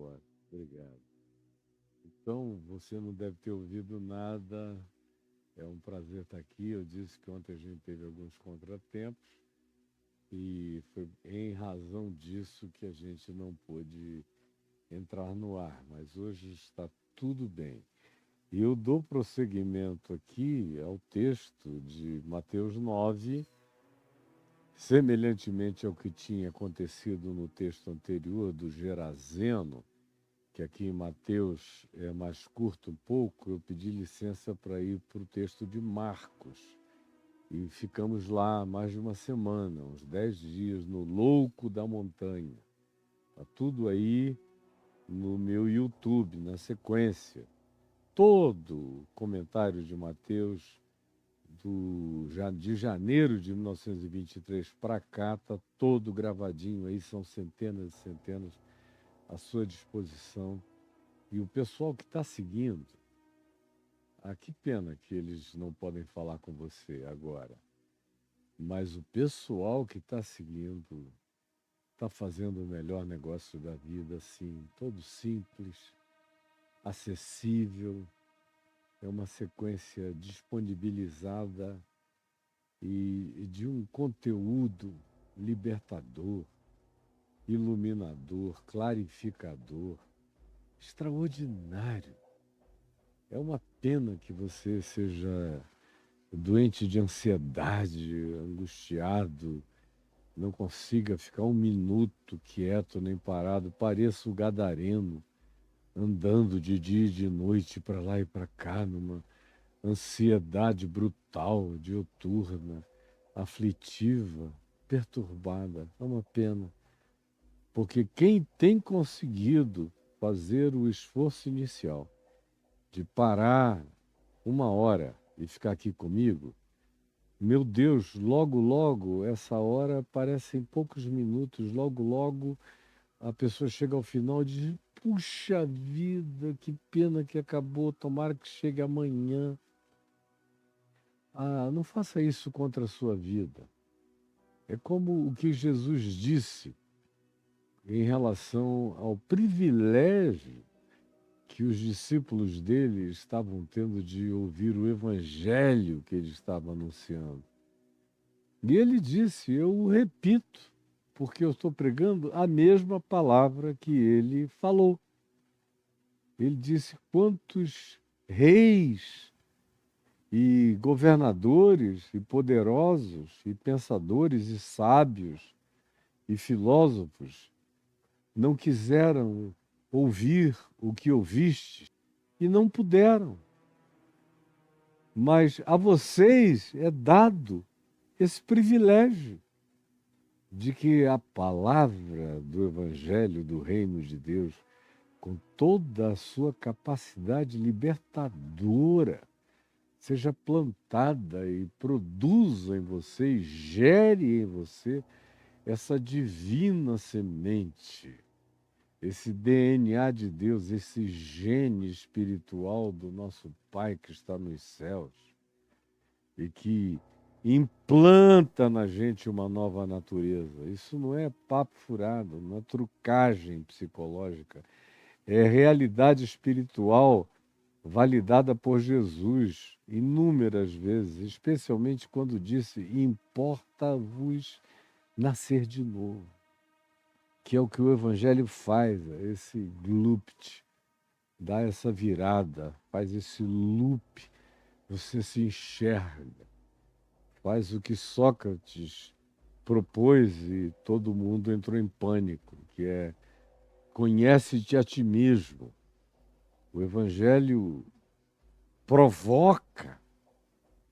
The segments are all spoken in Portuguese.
Pode, obrigado. Então, você não deve ter ouvido nada. É um prazer estar aqui. Eu disse que ontem a gente teve alguns contratempos e foi em razão disso que a gente não pôde entrar no ar, mas hoje está tudo bem. E eu dou prosseguimento aqui ao texto de Mateus 9, semelhantemente ao que tinha acontecido no texto anterior do Gerazeno, que aqui em Mateus é mais curto um pouco, eu pedi licença para ir para o texto de Marcos. E ficamos lá mais de uma semana, uns 10 dias, no louco da montanha. Está tudo aí no meu YouTube, na sequência. Todo o comentário de Mateus de janeiro de 1923 para cá está todo gravadinho aí, são centenas e centenas à sua disposição. E o pessoal que está seguindo, que pena que eles não podem falar com você agora, mas o pessoal que está seguindo está fazendo o melhor negócio da vida, assim, todo simples, acessível, é uma sequência disponibilizada e de um conteúdo libertador, iluminador, clarificador, extraordinário. É uma pena que você seja doente de ansiedade, angustiado, não consiga ficar um minuto quieto nem parado, pareça o gadareno, andando de dia e de noite para lá e para cá, numa ansiedade brutal, diuturna, aflitiva, perturbada. É uma pena, porque quem tem conseguido fazer o esforço inicial de parar uma hora e ficar aqui comigo, meu Deus, logo, logo, essa hora parece em poucos minutos, logo, logo, a pessoa chega ao final e diz, puxa vida, que pena que acabou, tomara que chegue amanhã. Não faça isso contra a sua vida. É como o que Jesus disse em relação ao privilégio que os discípulos dele estavam tendo de ouvir o evangelho que ele estava anunciando. E ele disse: eu o repito, porque eu estou pregando a mesma palavra que ele falou. Ele disse: quantos reis e governadores e poderosos e pensadores e sábios e filósofos não quiseram ouvir o que ouviste e não puderam. Mas a vocês é dado esse privilégio de que a palavra do Evangelho do Reino de Deus, com toda a sua capacidade libertadora, seja plantada e produza em você e gere em você essa divina semente, esse DNA de Deus, esse gene espiritual do nosso Pai que está nos céus e que implanta na gente uma nova natureza. Isso não é papo furado, não é trucagem psicológica, é realidade espiritual validada por Jesus inúmeras vezes, especialmente quando disse: importa-vos nascer de novo, que é o que o Evangelho faz, esse glupt, dá essa virada, faz esse loop, você se enxerga, faz o que Sócrates propôs e todo mundo entrou em pânico, que é: conhece-te a ti mesmo. O Evangelho provoca,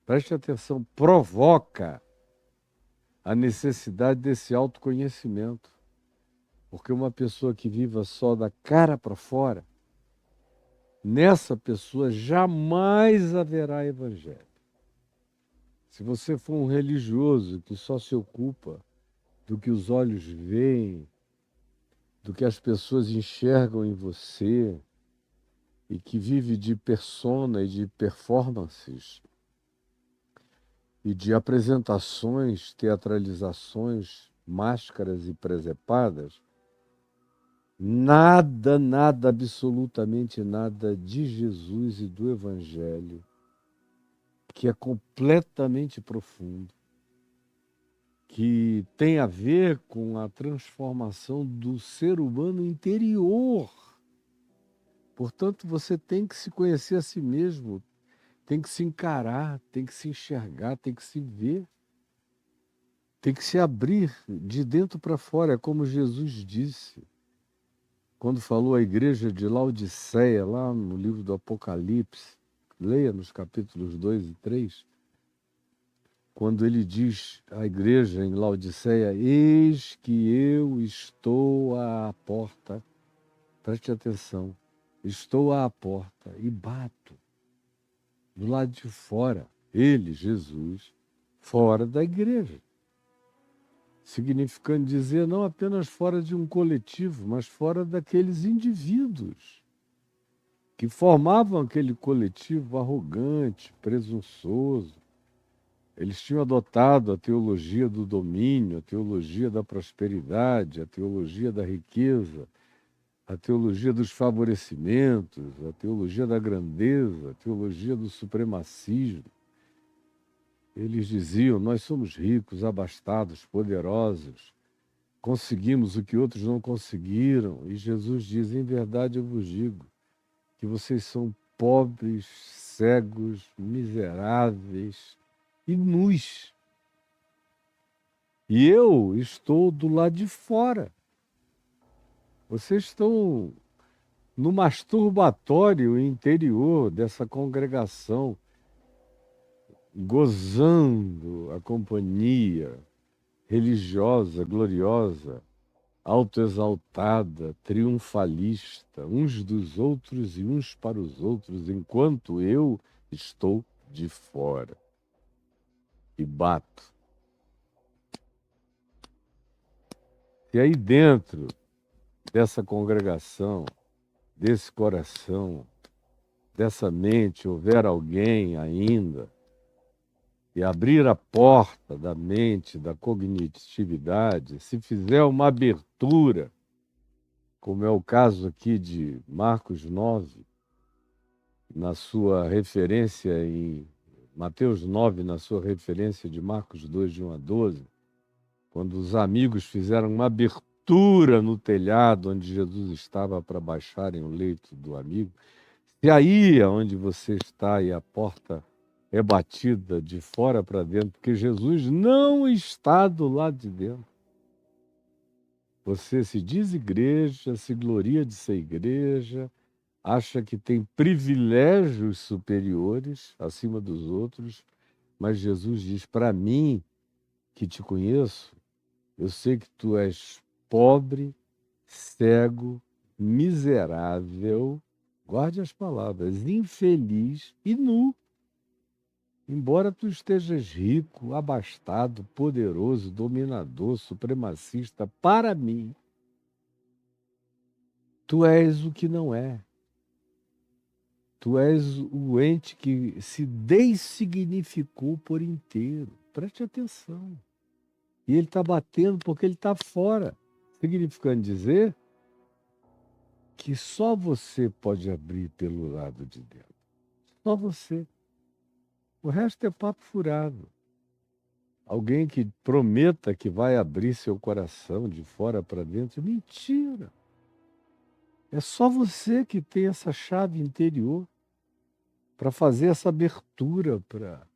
preste atenção, provoca a necessidade desse autoconhecimento. Porque uma pessoa que viva só da cara para fora, nessa pessoa jamais haverá evangelho. Se você for um religioso que só se ocupa do que os olhos veem, do que as pessoas enxergam em você, e que vive de persona e de performances, e de apresentações, teatralizações, máscaras e presepadas, nada, nada, absolutamente nada de Jesus e do Evangelho, que é completamente profundo, que tem a ver com a transformação do ser humano interior. Portanto, você tem que se conhecer a si mesmo, tem que se encarar, tem que se enxergar, tem que se ver, tem que se abrir de dentro para fora, é como Jesus disse quando falou à igreja de Laodiceia, lá no livro do Apocalipse. Leia nos capítulos 2 e 3, quando ele diz à igreja em Laodiceia: eis que eu estou à porta, preste atenção, estou à porta e bato do lado de fora, ele, Jesus, fora da igreja. Significando dizer não apenas fora de um coletivo, mas fora daqueles indivíduos que formavam aquele coletivo arrogante, presunçoso. Eles tinham adotado a teologia do domínio, a teologia da prosperidade, a teologia da riqueza, a teologia dos favorecimentos, a teologia da grandeza, a teologia do supremacismo. Eles diziam: nós somos ricos, abastados, poderosos, conseguimos o que outros não conseguiram. E Jesus diz: em verdade eu vos digo que vocês são pobres, cegos, miseráveis e nus. E eu estou do lado de fora. Vocês estão no masturbatório interior dessa congregação, gozando a companhia religiosa, gloriosa, autoexaltada, triunfalista, uns dos outros e uns para os outros, enquanto eu estou de fora e bato. E aí dentro dessa congregação, desse coração, dessa mente, houver alguém ainda, e abrir a porta da mente, da cognitividade, se fizer uma abertura, como é o caso aqui de Marcos 9, na sua referência em Mateus 9, na sua referência de Marcos 2, de 1 a 12, quando os amigos fizeram uma abertura no telhado onde Jesus estava para baixarem o leito do amigo, se aí é onde você está e a porta é batida de fora para dentro, porque Jesus não está do lado de dentro. Você se diz igreja, se gloria de ser igreja, acha que tem privilégios superiores acima dos outros, mas Jesus diz para mim, que te conheço, eu sei que tu és pobre, cego, miserável, guarde as palavras, infeliz e nu. Embora tu estejas rico, abastado, poderoso, dominador, supremacista, para mim, tu és o que não é. Tu és o ente que se dessignificou por inteiro. Preste atenção. E ele está batendo porque ele está fora. Significando dizer que só você pode abrir pelo lado de dentro. Só você. O resto é papo furado. Alguém que prometa que vai abrir seu coração de fora para dentro, mentira. É só você que tem essa chave interior para fazer essa abertura, para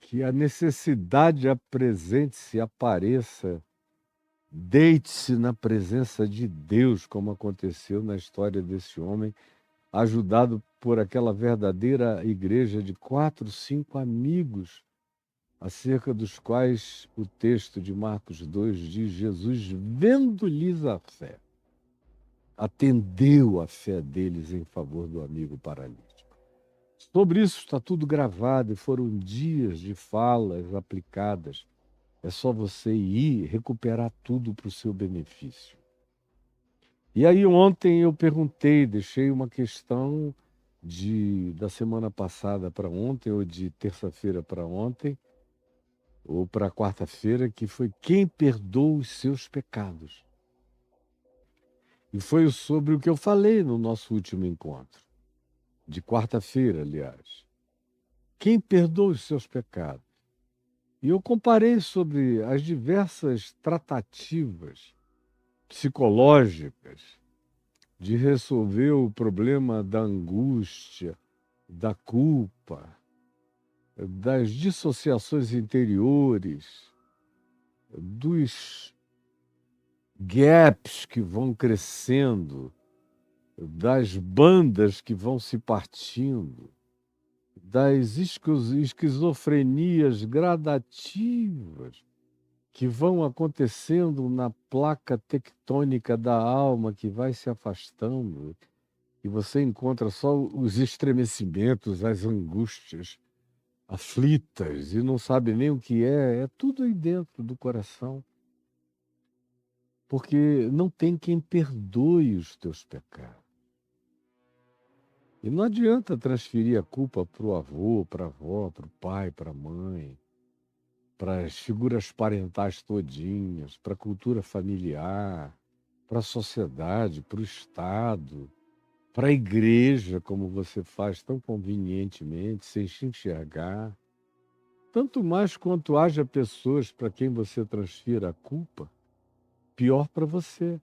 que a necessidade apresente-se, apareça, deite-se na presença de Deus, como aconteceu na história desse homem, ajudado por aquela verdadeira igreja de 4, 5 amigos, acerca dos quais o texto de Marcos 2 diz: Jesus, vendo-lhes a fé, atendeu a fé deles em favor do amigo paralítico. Sobre isso está tudo gravado e foram dias de falas aplicadas. É só você ir recuperar tudo para o seu benefício. E aí ontem eu perguntei, deixei uma questão da semana passada para ontem, ou de terça-feira para ontem, ou para quarta-feira, que foi quem perdoa os seus pecados. E foi sobre o que eu falei no nosso último encontro, de quarta-feira, aliás. Quem perdoa os seus pecados? E eu comparei sobre as diversas tratativas psicológicas de resolver o problema da angústia, da culpa, das dissociações interiores, dos gaps que vão crescendo, das bandas que vão se partindo, das esquizofrenias gradativas que vão acontecendo na placa tectônica da alma, que vai se afastando, e você encontra só os estremecimentos, as angústias aflitas, e não sabe nem o que é tudo aí dentro do coração. Porque não tem quem perdoe os teus pecados. E não adianta transferir a culpa para o avô, para a avó, para o pai, para a mãe, para as figuras parentais todinhas, para a cultura familiar, para a sociedade, para o Estado, para a igreja, como você faz tão convenientemente, sem se enxergar. Tanto mais quanto haja pessoas para quem você transfira a culpa, pior para você.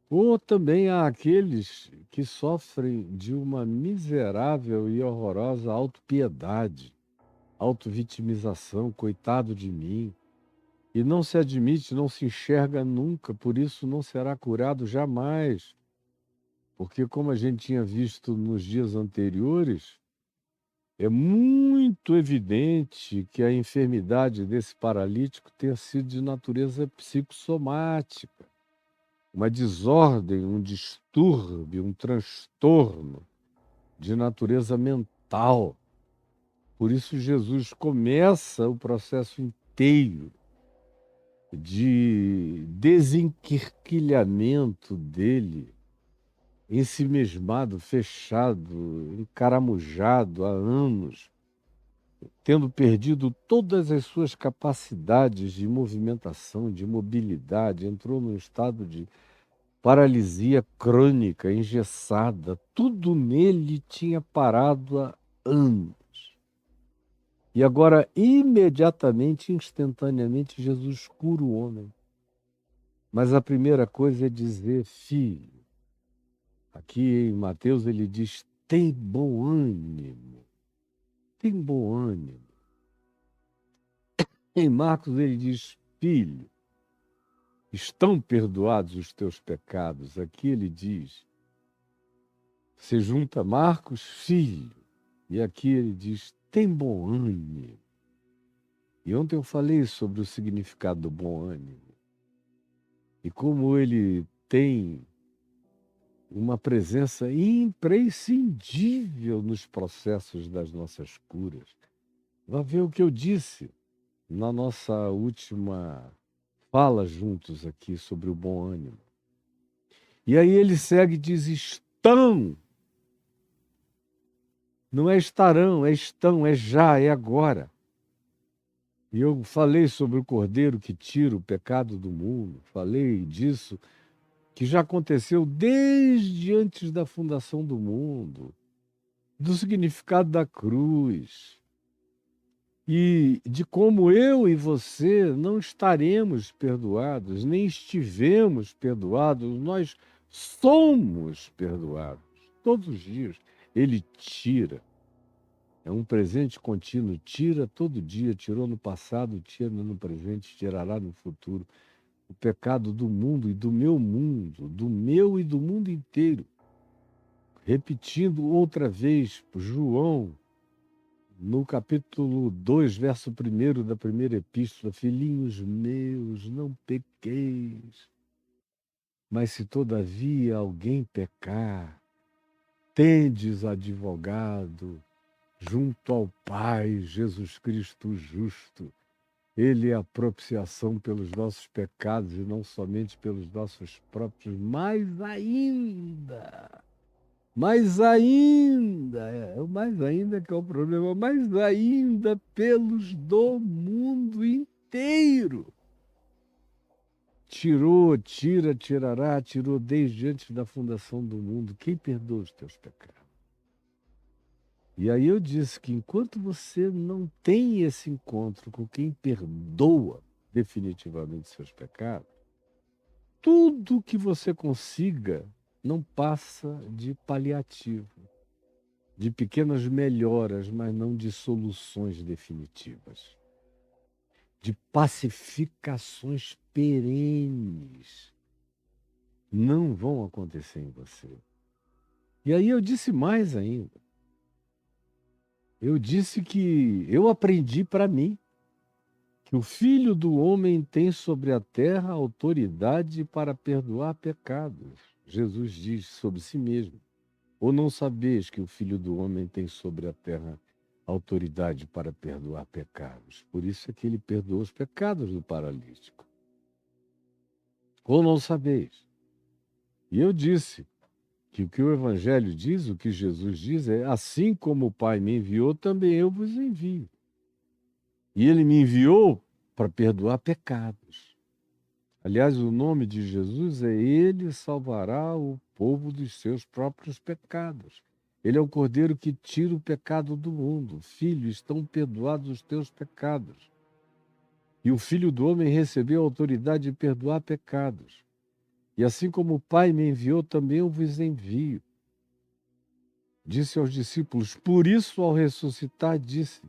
Ou também há aqueles que sofrem de uma miserável e horrorosa autopiedade, autovitimização, coitado de mim, e não se admite, não se enxerga nunca, por isso não será curado jamais. Porque, como a gente tinha visto nos dias anteriores, é muito evidente que a enfermidade desse paralítico tenha sido de natureza psicossomática. Uma desordem, um distúrbio, um transtorno de natureza mental. Por isso, Jesus começa o processo inteiro de desenquirquilhamento dele, ensimesmado, fechado, encaramujado há anos, tendo perdido todas as suas capacidades de movimentação, de mobilidade, entrou num estado de paralisia crônica, engessada, tudo nele tinha parado há anos. E agora, imediatamente, instantaneamente, Jesus cura o homem. Mas a primeira coisa é dizer, filho. Aqui em Mateus ele diz, tem bom ânimo. Tem bom ânimo. Em Marcos ele diz, filho, estão perdoados os teus pecados. Aqui ele diz, você junta Marcos, filho. E aqui ele diz, tem bom ânimo. E ontem eu falei sobre o significado do bom ânimo. E como ele tem uma presença imprescindível nos processos das nossas curas. Vá ver o que eu disse na nossa última fala juntos aqui sobre o bom ânimo. E aí ele segue e diz, estão. Não é estarão, é estão, é já, é agora. E eu falei sobre o Cordeiro que tira o pecado do mundo, falei disso, que já aconteceu desde antes da fundação do mundo, do significado da cruz, e de como eu e você não estaremos perdoados, nem estivemos perdoados, nós somos perdoados. Todos os dias ele tira. É um presente contínuo, tira todo dia, tirou no passado, tira no presente, tirará no futuro. O pecado do mundo e do meu e do mundo inteiro. Repetindo outra vez, João, no capítulo 2, verso 1 da primeira epístola, filhinhos meus, não pequeis, mas se todavia alguém pecar, tendes advogado junto ao Pai, Jesus Cristo justo. Ele é a propiciação pelos nossos pecados e não somente pelos nossos próprios, mais ainda, o mais ainda que é o problema, mais ainda pelos do mundo inteiro. Tirou, tira, tirará, tirou desde antes da fundação do mundo. Quem perdoa os teus pecados? E aí eu disse que enquanto você não tem esse encontro com quem perdoa definitivamente seus pecados, tudo que você consiga não passa de paliativo, de pequenas melhoras, mas não de soluções definitivas, de pacificações perenes. Não vão acontecer em você. E aí eu disse mais ainda. Eu disse que eu aprendi para mim que o Filho do Homem tem sobre a terra autoridade para perdoar pecados. Jesus diz sobre si mesmo. Ou não sabeis que o Filho do Homem tem sobre a terra autoridade para perdoar pecados? Por isso é que ele perdoou os pecados do paralítico. Ou não sabeis? E eu disse que o que o Evangelho diz, o que Jesus diz é, assim como o Pai me enviou, também eu vos envio. E ele me enviou para perdoar pecados. Aliás, o nome de Jesus é Ele salvará o povo dos seus próprios pecados. Ele é o Cordeiro que tira o pecado do mundo. Filho, estão perdoados os teus pecados. E o Filho do Homem recebeu a autoridade de perdoar pecados. E assim como o Pai me enviou, também eu vos envio. Disse aos discípulos, por isso ao ressuscitar disse,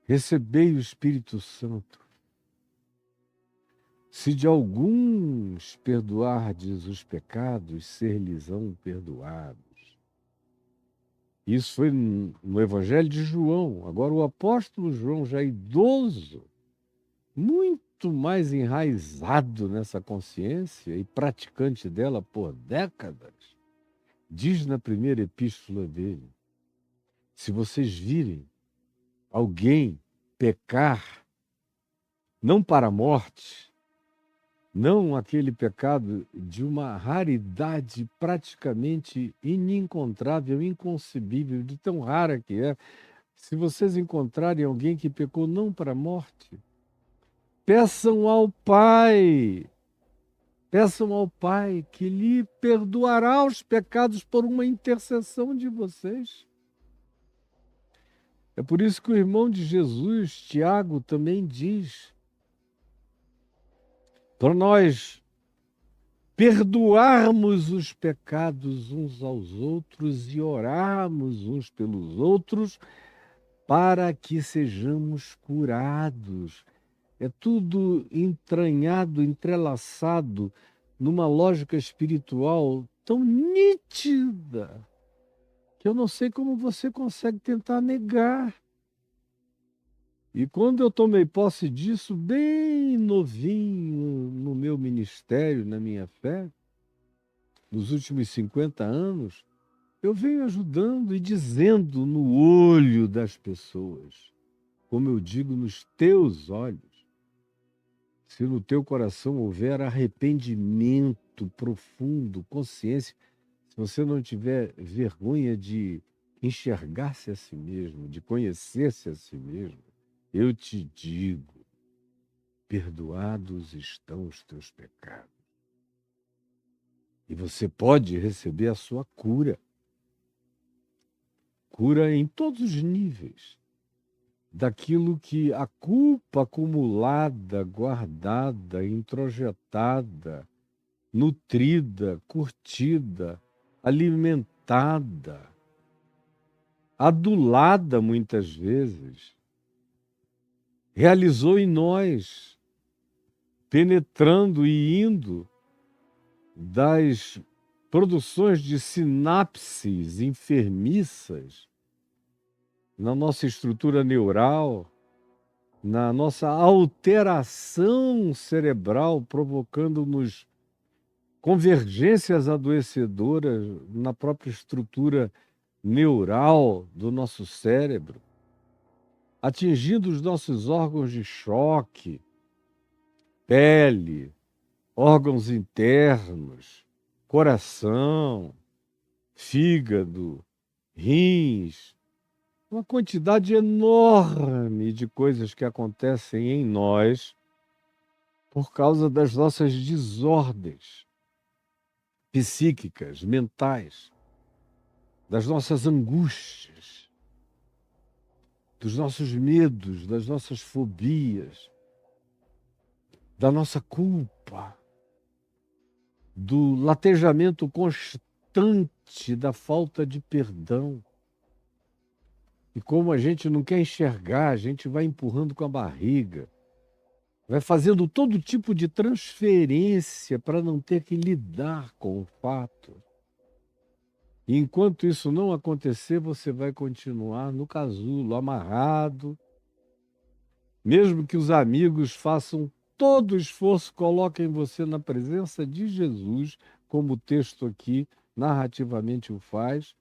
recebei o Espírito Santo. Se de alguns perdoardes os pecados, ser-lhes-ão perdoados. Isso foi no Evangelho de João. Agora o apóstolo João, já idoso, muito mais enraizado nessa consciência e praticante dela por décadas, diz na primeira epístola dele, se vocês virem alguém pecar, não para a morte, não aquele pecado de uma raridade praticamente inencontrável, inconcebível, de tão rara que é, se vocês encontrarem alguém que pecou não para a morte, peçam ao Pai Peçam ao Pai que lhe perdoará os pecados por uma intercessão de vocês. É por isso que o irmão de Jesus, Tiago, também diz para nós perdoarmos os pecados uns aos outros e orarmos uns pelos outros para que sejamos curados. É tudo entranhado, entrelaçado numa lógica espiritual tão nítida que eu não sei como você consegue tentar negar. E quando eu tomei posse disso, bem novinho no meu ministério, na minha fé, nos últimos 50 anos, eu venho ajudando e dizendo no olho das pessoas, como eu digo nos teus olhos, se no teu coração houver arrependimento profundo, consciência, se você não tiver vergonha de enxergar-se a si mesmo, de conhecer-se a si mesmo, eu te digo, perdoados estão os teus pecados. E você pode receber a sua cura. Cura em todos os níveis. Daquilo que a culpa acumulada, guardada, introjetada, nutrida, curtida, alimentada, adulada muitas vezes, realizou em nós, penetrando e indo das produções de sinapses enfermiças na nossa estrutura neural, na nossa alteração cerebral, provocando-nos convergências adoecedoras na própria estrutura neural do nosso cérebro, atingindo os nossos órgãos de choque, pele, órgãos internos, coração, fígado, rins, uma quantidade enorme de coisas que acontecem em nós por causa das nossas desordens psíquicas, mentais, das nossas angústias, dos nossos medos, das nossas fobias, da nossa culpa, do latejamento constante da falta de perdão. E como a gente não quer enxergar, a gente vai empurrando com a barriga, vai fazendo todo tipo de transferência para não ter que lidar com o fato. E enquanto isso não acontecer, você vai continuar no casulo, amarrado, mesmo que os amigos façam todo o esforço, coloquem você na presença de Jesus, como o texto aqui narrativamente o faz,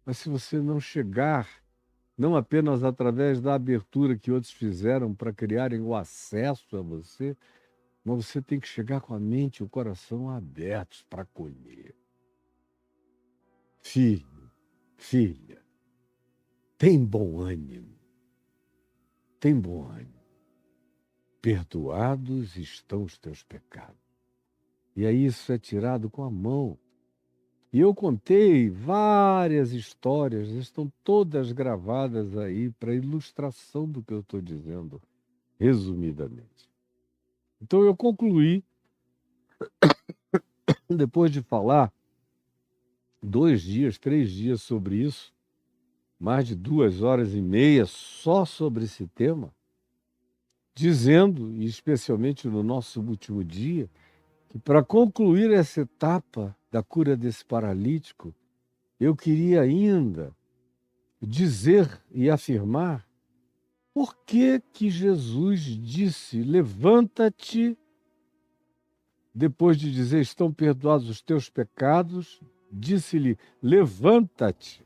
mas se você não chegar, não apenas através da abertura que outros fizeram para criarem o acesso a você, mas você tem que chegar com a mente e o coração abertos para acolher. Filho, filha, tem bom ânimo, tem bom ânimo. Perdoados estão os teus pecados. E aí isso é tirado com a mão. E eu contei várias histórias, estão todas gravadas aí para ilustração do que eu estou dizendo, resumidamente. Então eu concluí, depois de falar 2 dias, 3 dias sobre isso, mais de 2 horas e meia só sobre esse tema, dizendo, e especialmente no nosso último dia, que para concluir essa etapa da cura desse paralítico, eu queria ainda dizer e afirmar por que que Jesus disse, levanta-te, depois de dizer, estão perdoados os teus pecados, disse-lhe, levanta-te.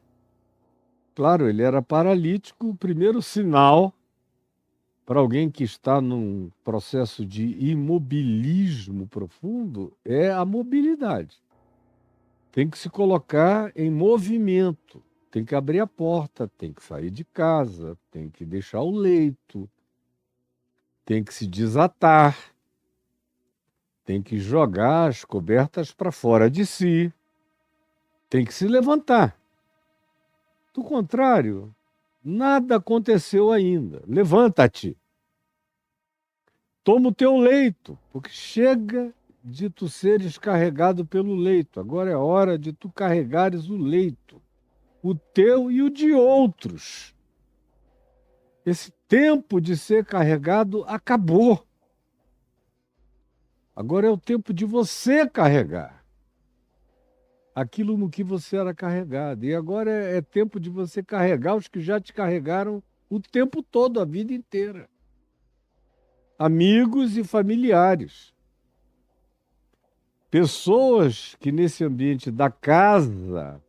Claro, ele era paralítico, o primeiro sinal para alguém que está num processo de imobilismo profundo é a mobilidade. Tem que se colocar em movimento, tem que abrir a porta, tem que sair de casa, tem que deixar o leito, tem que se desatar, tem que jogar as cobertas para fora de si, tem que se levantar. Do contrário, nada aconteceu ainda. Levanta-te. Toma o teu leito, porque chega de tu seres carregado pelo leito. Agora é hora de tu carregares o leito, o teu e o de outros. Esse tempo de ser carregado acabou. Agora é o tempo de você carregar aquilo no que você era carregado. E agora é tempo de você carregar os que já te carregaram o tempo todo, a vida inteira. Amigos e familiares. Pessoas que nesse ambiente da casa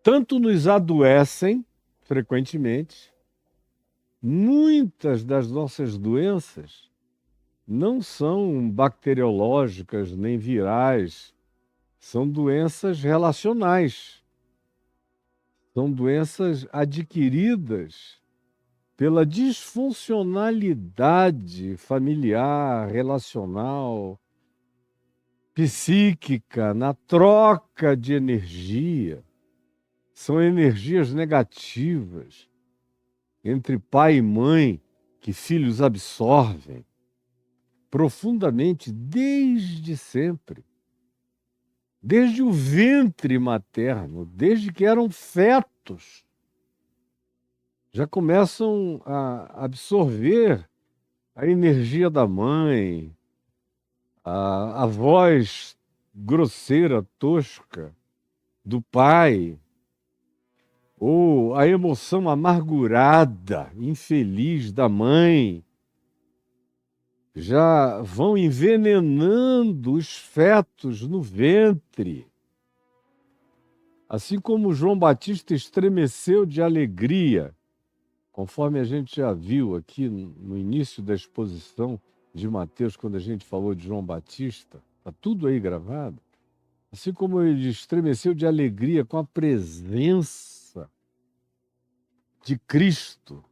tanto nos adoecem frequentemente. Muitas das nossas doenças não são bacteriológicas nem virais, são doenças relacionais. São doenças adquiridas pela disfuncionalidade familiar, relacional, psíquica, na troca de energia. São energias negativas entre pai e mãe que filhos absorvem profundamente desde sempre. Desde o ventre materno, desde que eram fetos, já começam a absorver a energia da mãe, a voz grosseira, tosca do pai, ou a emoção amargurada, infeliz da mãe. Já vão envenenando os fetos no ventre. Assim como João Batista estremeceu de alegria, conforme a gente já viu aqui no início da exposição de Mateus, quando a gente falou de João Batista, está tudo aí gravado. Assim como ele estremeceu de alegria com a presença de Cristo,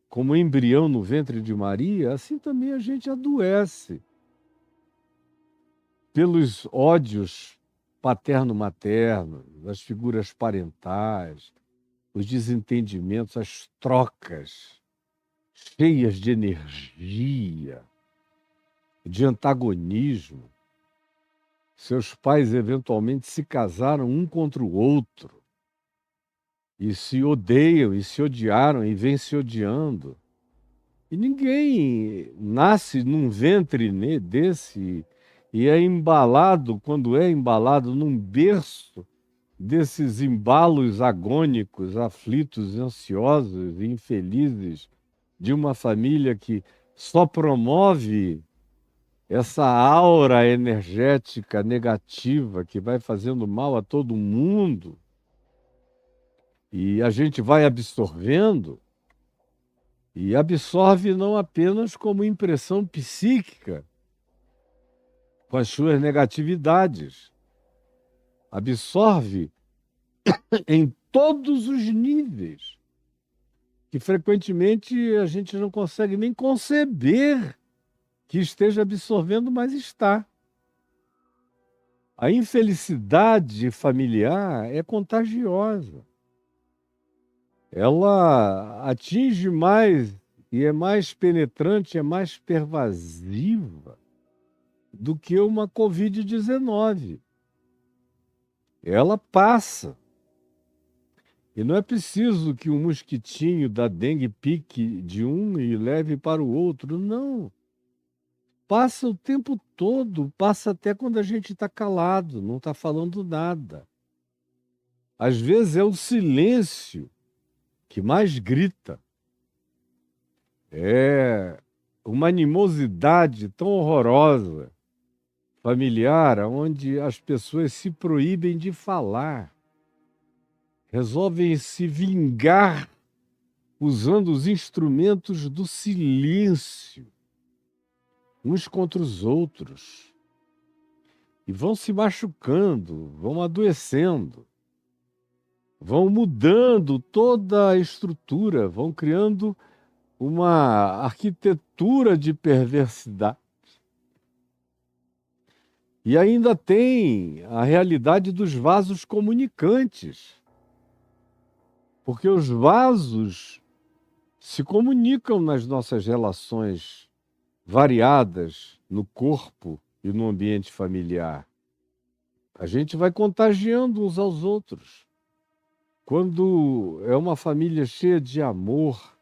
como embrião no ventre de Maria, assim também a gente adoece pelos ódios paterno-materno, as figuras parentais, os desentendimentos, as trocas cheias de energia, de antagonismo. Seus pais eventualmente se casaram um contra o outro e se odeiam e se odiaram e vêm se odiando. E ninguém nasce num ventre desse e é embalado, quando é embalado num berço desses embalos agônicos, aflitos, ansiosos e infelizes de uma família que só promove essa aura energética negativa que vai fazendo mal a todo mundo. E a gente vai absorvendo, e absorve não apenas como impressão psíquica, com as suas negatividades. Absorve em todos os níveis, que frequentemente a gente não consegue nem conceber que esteja absorvendo, mas está. A infelicidade familiar é contagiosa. Ela atinge mais e é mais penetrante, é mais pervasiva do que uma Covid-19. Ela passa. E não é preciso que um mosquitinho da dengue pique de um e leve para o outro, não. Passa o tempo todo, passa até quando a gente está calado, não está falando nada. Às vezes é o silêncio que mais grita. É uma animosidade tão horrorosa, familiar, onde as pessoas se proíbem de falar, resolvem se vingar usando os instrumentos do silêncio, uns contra os outros, e vão se machucando, vão adoecendo, vão mudando toda a estrutura, vão criando uma arquitetura de perversidade E ainda tem a realidade dos vasos comunicantes, porque os vasos se comunicam nas nossas relações variadas no corpo e no ambiente familiar. A gente vai contagiando uns aos outros. Quando é uma família cheia de amor,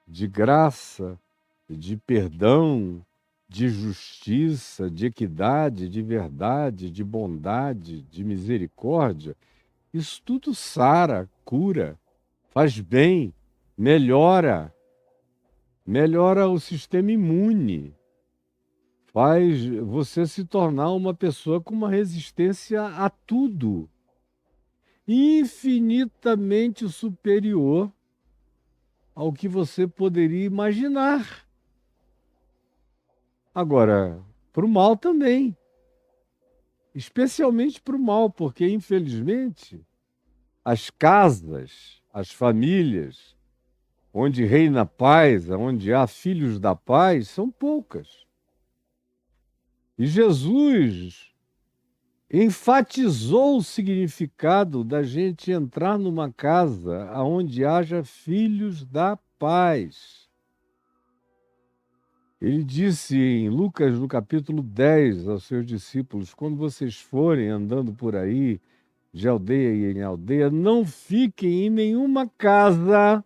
de graça, de perdão, de justiça, de equidade, de verdade, de bondade, de misericórdia, isso tudo sara, cura, faz bem, melhora o sistema imune, faz você se tornar uma pessoa com uma resistência a tudo, infinitamente superior ao que você poderia imaginar. Agora, para o mal também, especialmente para o mal, porque infelizmente as casas, as famílias, onde reina a paz, onde há filhos da paz, são poucas. E Jesus enfatizou o significado da gente entrar numa casa onde haja filhos da paz. Ele disse em Lucas, no capítulo 10, aos seus discípulos: quando vocês forem andando por aí, de aldeia e em aldeia, não fiquem em nenhuma casa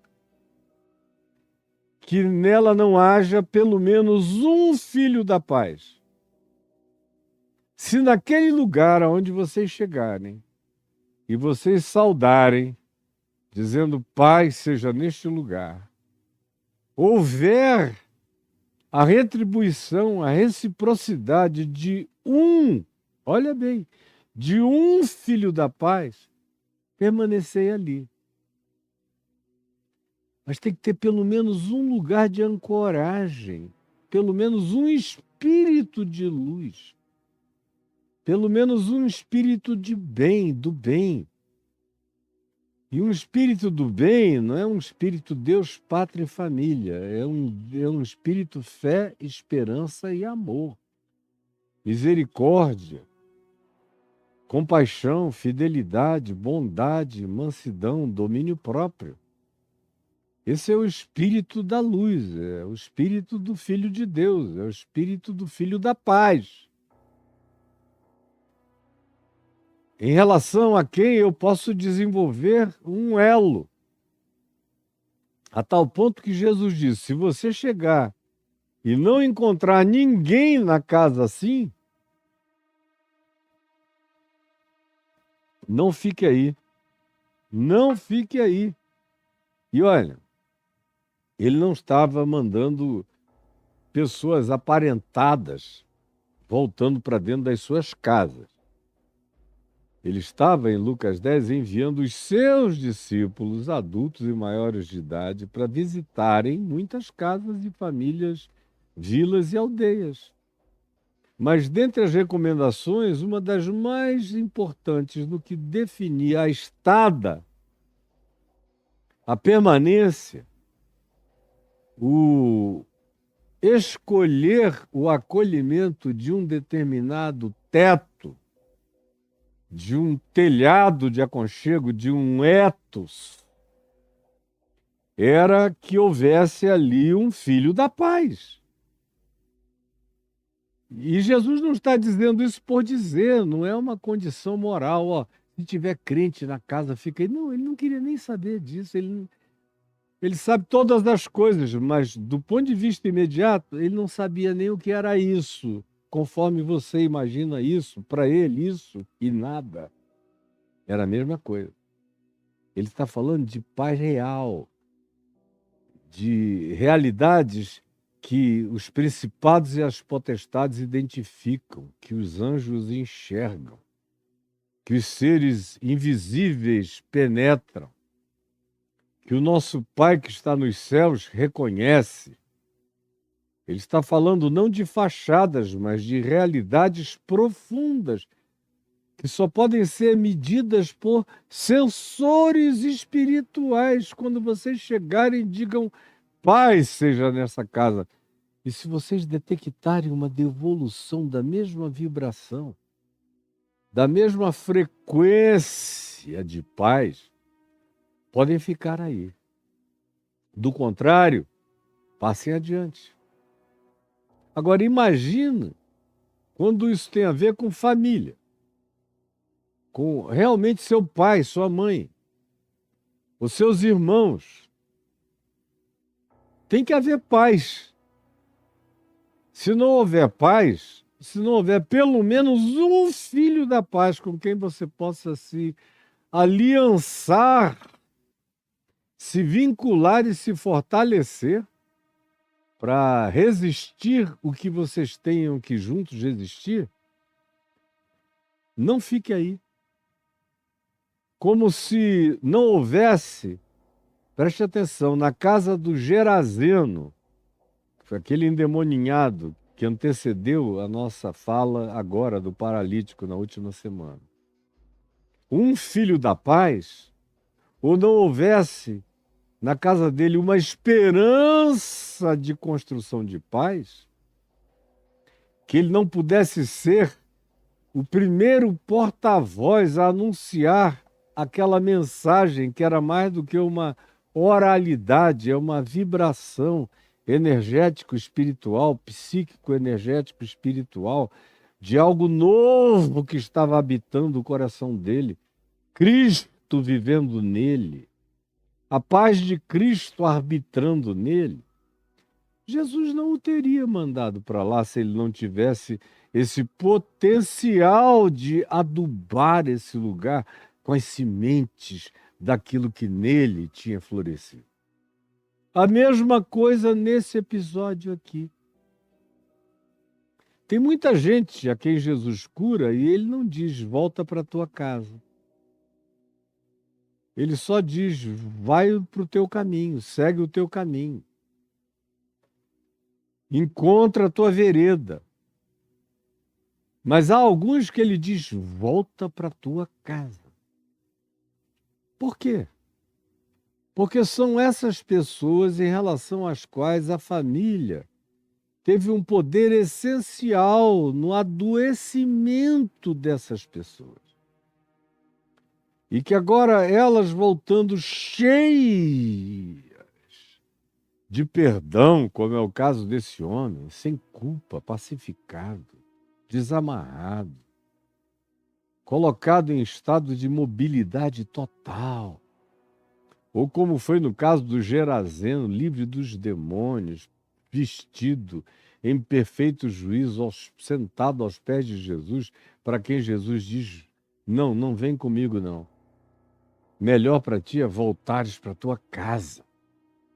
que nela não haja pelo menos um filho da paz. Se naquele lugar aonde vocês chegarem e vocês saudarem, dizendo paz seja neste lugar, houver a retribuição, a reciprocidade de olha bem, de um filho da paz, permanecer ali. Mas tem que ter pelo menos um lugar de ancoragem, pelo menos um espírito de luz, pelo menos um espírito de bem, do bem. E um espírito do bem não é um espírito Deus, pátria e família, é um espírito fé, esperança e amor, misericórdia, compaixão, fidelidade, bondade, mansidão, domínio próprio. Esse é o espírito da luz, é o espírito do Filho de Deus, é o espírito do Filho da paz. Em relação a quem eu posso desenvolver um elo, a tal ponto que Jesus disse: se você chegar e não encontrar ninguém na casa assim, não fique aí. Não fique aí. E olha, ele não estava mandando pessoas aparentadas voltando para dentro das suas casas. Ele estava, em Lucas 10, enviando os seus discípulos, adultos e maiores de idade, para visitarem muitas casas e famílias, vilas e aldeias. Mas, dentre as recomendações, uma das mais importantes no que definia a estada, a permanência, o escolher o acolhimento de um determinado teto, de um telhado de aconchego, de um ethos, era que houvesse ali um filho da paz. E Jesus não está dizendo isso por dizer, não é uma condição moral. Ó, se tiver crente na casa, fica aí. Não, ele não queria nem saber disso. Ele sabe todas as coisas, mas do ponto de vista imediato, ele não sabia nem o que era isso. Conforme você imagina isso, para ele isso e nada. Era a mesma coisa. Ele está falando de paz real, de realidades que os principados e as potestades identificam, que os anjos enxergam, que os seres invisíveis penetram, que o nosso Pai que está nos céus reconhece. Ele está falando não de fachadas, mas de realidades profundas, que só podem ser medidas por sensores espirituais. Quando vocês chegarem, digam: paz seja nessa casa. E se vocês detectarem uma devolução da mesma vibração, da mesma frequência de paz, podem ficar aí. Do contrário, passem adiante. Agora, imagina quando isso tem a ver com família, com realmente seu pai, sua mãe, os seus irmãos. Tem que haver paz. Se não houver paz, se não houver pelo menos um filho da paz com quem você possa se aliançar, se vincular e se fortalecer para resistir o que vocês tenham que juntos resistir, não fique aí. Como se não houvesse, preste atenção, na casa do Gerazeno, que foi aquele endemoninhado que antecedeu a nossa fala agora do paralítico na última semana. Um filho da paz, ou não houvesse na casa dele uma esperança de construção de paz, que ele não pudesse ser o primeiro porta-voz a anunciar aquela mensagem que era mais do que uma oralidade, é uma vibração energético-espiritual, psíquico-energético-espiritual, de algo novo que estava habitando o coração dele, Cristo vivendo nele, a paz de Cristo arbitrando nele. Jesus não o teria mandado para lá se ele não tivesse esse potencial de adubar esse lugar com as sementes daquilo que nele tinha florescido. A mesma coisa nesse episódio aqui. Tem muita gente a quem Jesus cura e ele não diz, volta para a tua casa. Ele só diz, vai para o teu caminho, segue o teu caminho. Encontra a tua vereda. Mas há alguns que ele diz, volta para a tua casa. Por quê? Porque são essas pessoas em relação às quais a família teve um poder essencial no adoecimento dessas pessoas. E que agora elas voltando cheias de perdão, como é o caso desse homem, sem culpa, pacificado, desamarrado, colocado em estado de mobilidade total. Ou como foi no caso do Gerazeno, livre dos demônios, vestido em perfeito juízo, sentado aos pés de Jesus, para quem Jesus diz, não vem comigo não. Melhor para ti é voltares para tua casa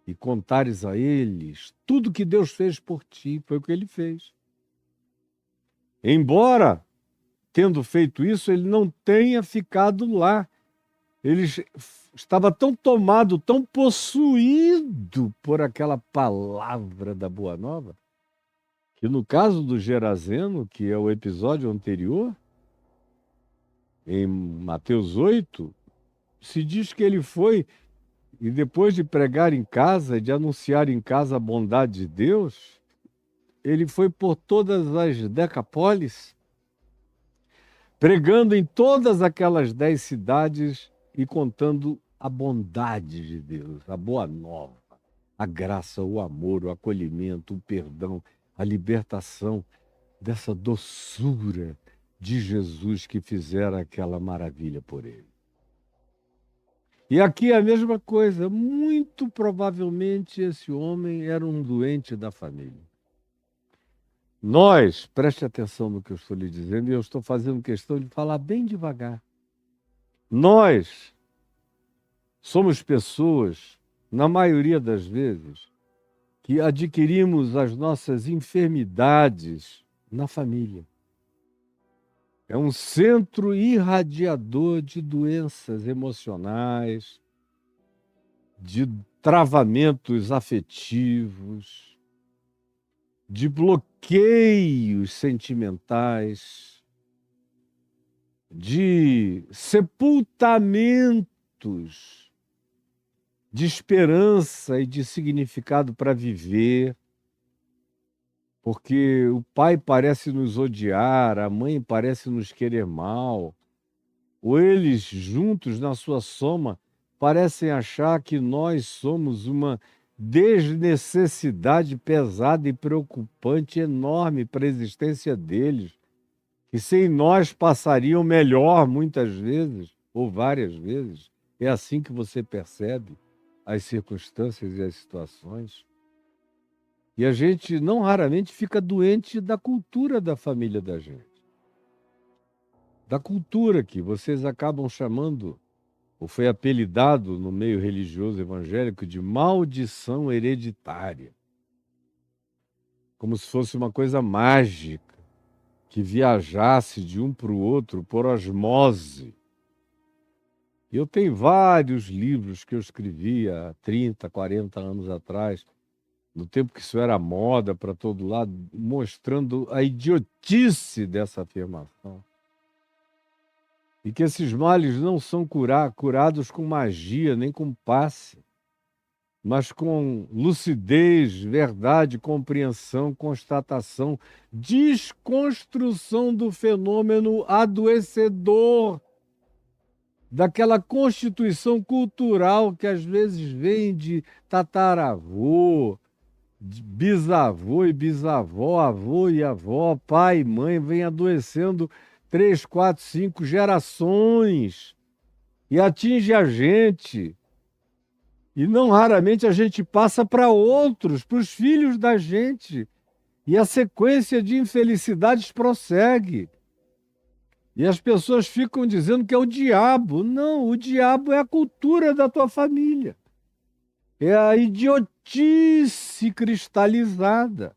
e contares a eles tudo que Deus fez por ti, foi o que ele fez. Embora, tendo feito isso, ele não tenha ficado lá. Ele estava tão tomado, tão possuído por aquela palavra da Boa Nova, que no caso do Gerazeno, que é o episódio anterior, em Mateus 8, se diz que ele foi, e depois de pregar em casa, de anunciar em casa a bondade de Deus, ele foi por todas as Decapólis, pregando em todas aquelas 10 cidades e contando a bondade de Deus, a boa nova, a graça, o amor, o acolhimento, o perdão, a libertação dessa doçura de Jesus que fizera aquela maravilha por ele. E aqui é a mesma coisa, muito provavelmente esse homem era um doente da família. Nós, preste atenção no que eu estou lhe dizendo, e eu estou fazendo questão de falar bem devagar. Nós somos pessoas, na maioria das vezes, que adquirimos as nossas enfermidades na família. É um centro irradiador de doenças emocionais, de travamentos afetivos, de bloqueios sentimentais, de sepultamentos de esperança e de significado para viver, porque o pai parece nos odiar, a mãe parece nos querer mal, ou eles juntos na sua soma parecem achar que nós somos uma desnecessidade pesada e preocupante enorme para a existência deles, que sem nós passariam melhor muitas vezes, ou várias vezes. É assim que você percebe as circunstâncias e as situações. E a gente não raramente fica doente da cultura da família da gente. Da cultura que vocês acabam chamando, ou foi apelidado no meio religioso evangélico, de maldição hereditária. Como se fosse uma coisa mágica, que viajasse de um para o outro por osmose. E eu tenho vários livros que eu escrevi há 30, 40 anos atrás, no tempo que isso era moda para todo lado, mostrando a idiotice dessa afirmação. E que esses males não são curados com magia, nem com passe, mas com lucidez, verdade, compreensão, constatação, desconstrução do fenômeno adoecedor, daquela constituição cultural que às vezes vem de tataravô, de bisavô e bisavó, avô e avó, pai e mãe, vem adoecendo 3, 4, 5 gerações e atinge a gente. E não raramente a gente passa para outros, para os filhos da gente. E a sequência de infelicidades prossegue. E as pessoas ficam dizendo que é o diabo. Não, o diabo é a cultura da tua família. É a idiotice cristalizada.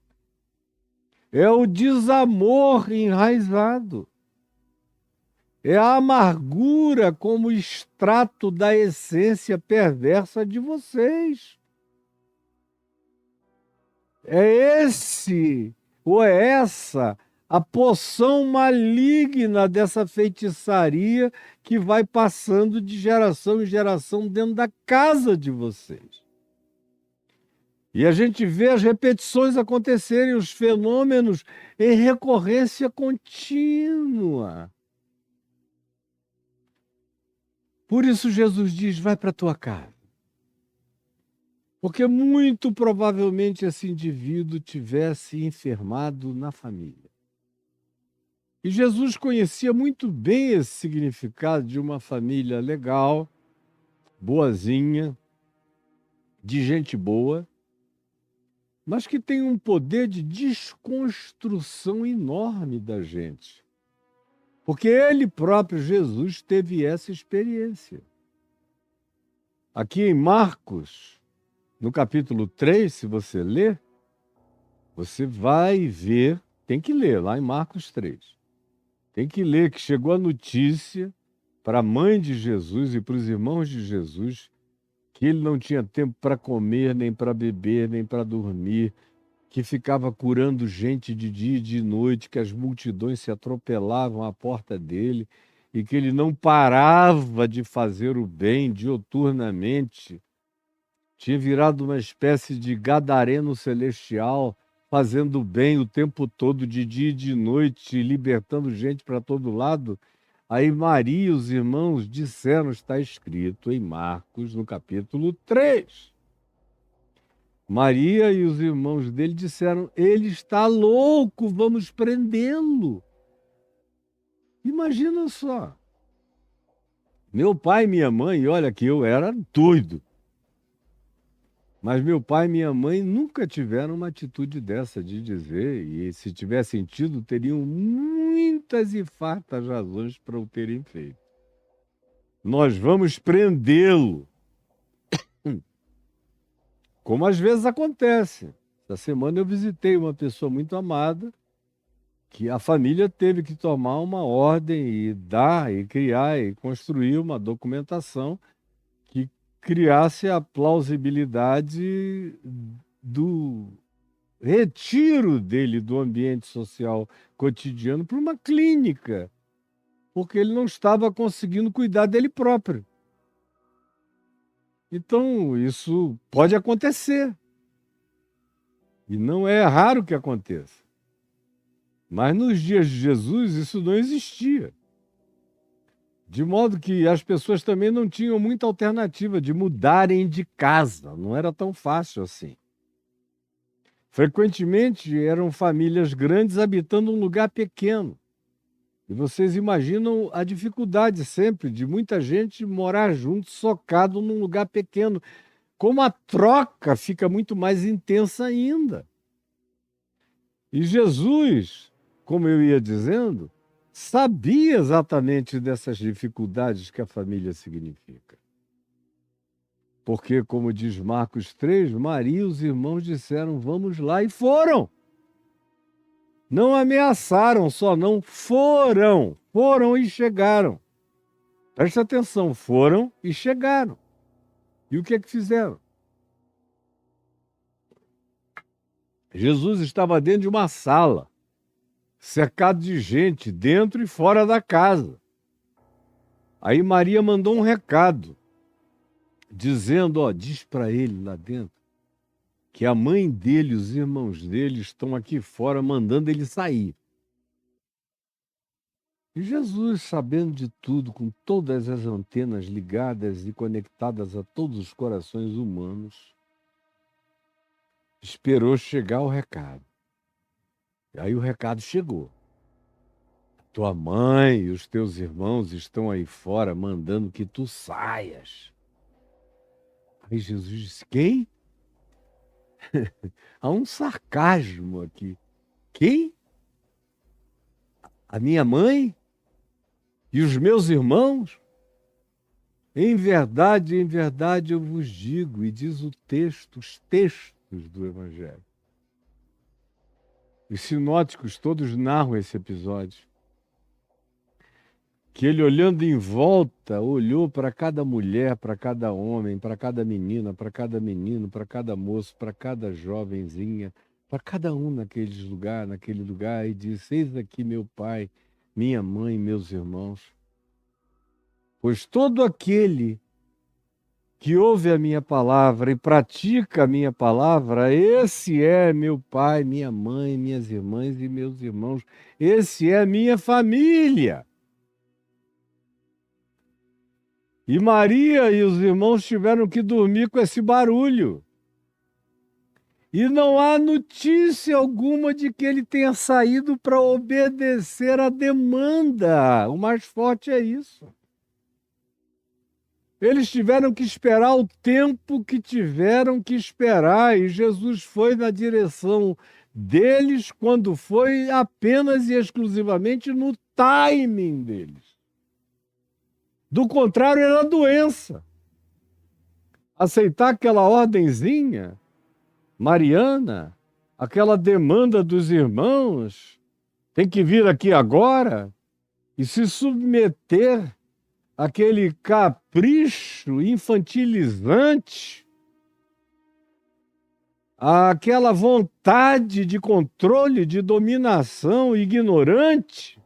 É o desamor enraizado. É a amargura como extrato da essência perversa de vocês. É esse ou é essa a poção maligna dessa feitiçaria que vai passando de geração em geração dentro da casa de vocês. E a gente vê as repetições acontecerem, os fenômenos em recorrência contínua. Por isso Jesus diz, vai para a tua casa. Porque muito provavelmente esse indivíduo tivesse enfermado na família. E Jesus conhecia muito bem esse significado de uma família legal, boazinha, de gente boa, mas que tem um poder de desconstrução enorme da gente. Porque ele próprio, Jesus, teve essa experiência. Aqui em Marcos, no capítulo 3, se você ler, você vai ver, tem que ler lá em Marcos 3. Tem que ler que chegou a notícia para a mãe de Jesus e para os irmãos de Jesus que ele não tinha tempo para comer, nem para beber, nem para dormir, que ficava curando gente de dia e de noite, que as multidões se atropelavam à porta dele e que ele não parava de fazer o bem dioturnamente. Tinha virado uma espécie de gadareno celestial, fazendo o bem o tempo todo, de dia e de noite, libertando gente para todo lado. Aí Maria e os irmãos disseram, está escrito em Marcos, no capítulo 3. Maria e os irmãos dele disseram, ele está louco, vamos prendê-lo. Imagina só. Meu pai e minha mãe, olha que eu era doido. Mas meu pai e minha mãe nunca tiveram uma atitude dessa de dizer, e se tivessem tido, teriam muitas e fartas razões para o terem feito. Nós vamos prendê-lo. Como às vezes acontece. Essa semana eu visitei uma pessoa muito amada, que a família teve que tomar uma ordem e dar, e criar, e construir uma documentação que criasse a plausibilidade do retiro dele do ambiente social cotidiano para uma clínica, porque ele não estava conseguindo cuidar dele próprio. Então, isso pode acontecer. E não é raro que aconteça. Mas nos dias de Jesus isso não existia. De modo que as pessoas também não tinham muita alternativa de mudarem de casa. Não era tão fácil assim. Frequentemente eram famílias grandes habitando um lugar pequeno. E vocês imaginam a dificuldade sempre de muita gente morar junto, socado num lugar pequeno. Como a troca fica muito mais intensa ainda. E Jesus, como eu ia dizendo, sabia exatamente dessas dificuldades que a família significa. Porque, como diz Marcos 3, Maria e os irmãos disseram, vamos lá, e foram. Não ameaçaram só, não, foram. Foram e chegaram. Preste atenção, foram e chegaram. E o que é que fizeram? Jesus estava dentro de uma sala, cercado de gente, dentro e fora da casa. Aí Maria mandou um recado, dizendo, diz para ele lá dentro, que a mãe dele e os irmãos dele estão aqui fora mandando ele sair. E Jesus, sabendo de tudo, com todas as antenas ligadas e conectadas a todos os corações humanos, esperou chegar o recado. E aí o recado chegou. Tua mãe e os teus irmãos estão aí fora mandando que tu saias. Aí Jesus disse, quem? Há um sarcasmo aqui. Quem? A minha mãe? E os meus irmãos? Em verdade eu vos digo, e diz o texto, os textos do Evangelho. Os sinóticos todos narram esse episódio. Que ele, olhando em volta, olhou para cada mulher, para cada homem, para cada menina, para cada menino, para cada moço, para cada jovenzinha, para cada um naquele lugar, e disse, eis aqui meu pai, minha mãe, meus irmãos. Pois todo aquele que ouve a minha palavra e pratica a minha palavra, esse é meu pai, minha mãe, minhas irmãs e meus irmãos. Esse é minha família. E Maria e os irmãos tiveram que dormir com esse barulho. E não há notícia alguma de que ele tenha saído para obedecer à demanda. O mais forte é isso. Eles tiveram que esperar o tempo que tiveram que esperar, e Jesus foi na direção deles quando foi apenas e exclusivamente no timing deles. Do contrário, era doença. Aceitar aquela ordenzinha mariana, aquela demanda dos irmãos, tem que vir aqui agora, e se submeter àquele capricho infantilizante, àquela vontade de controle, de dominação ignorante,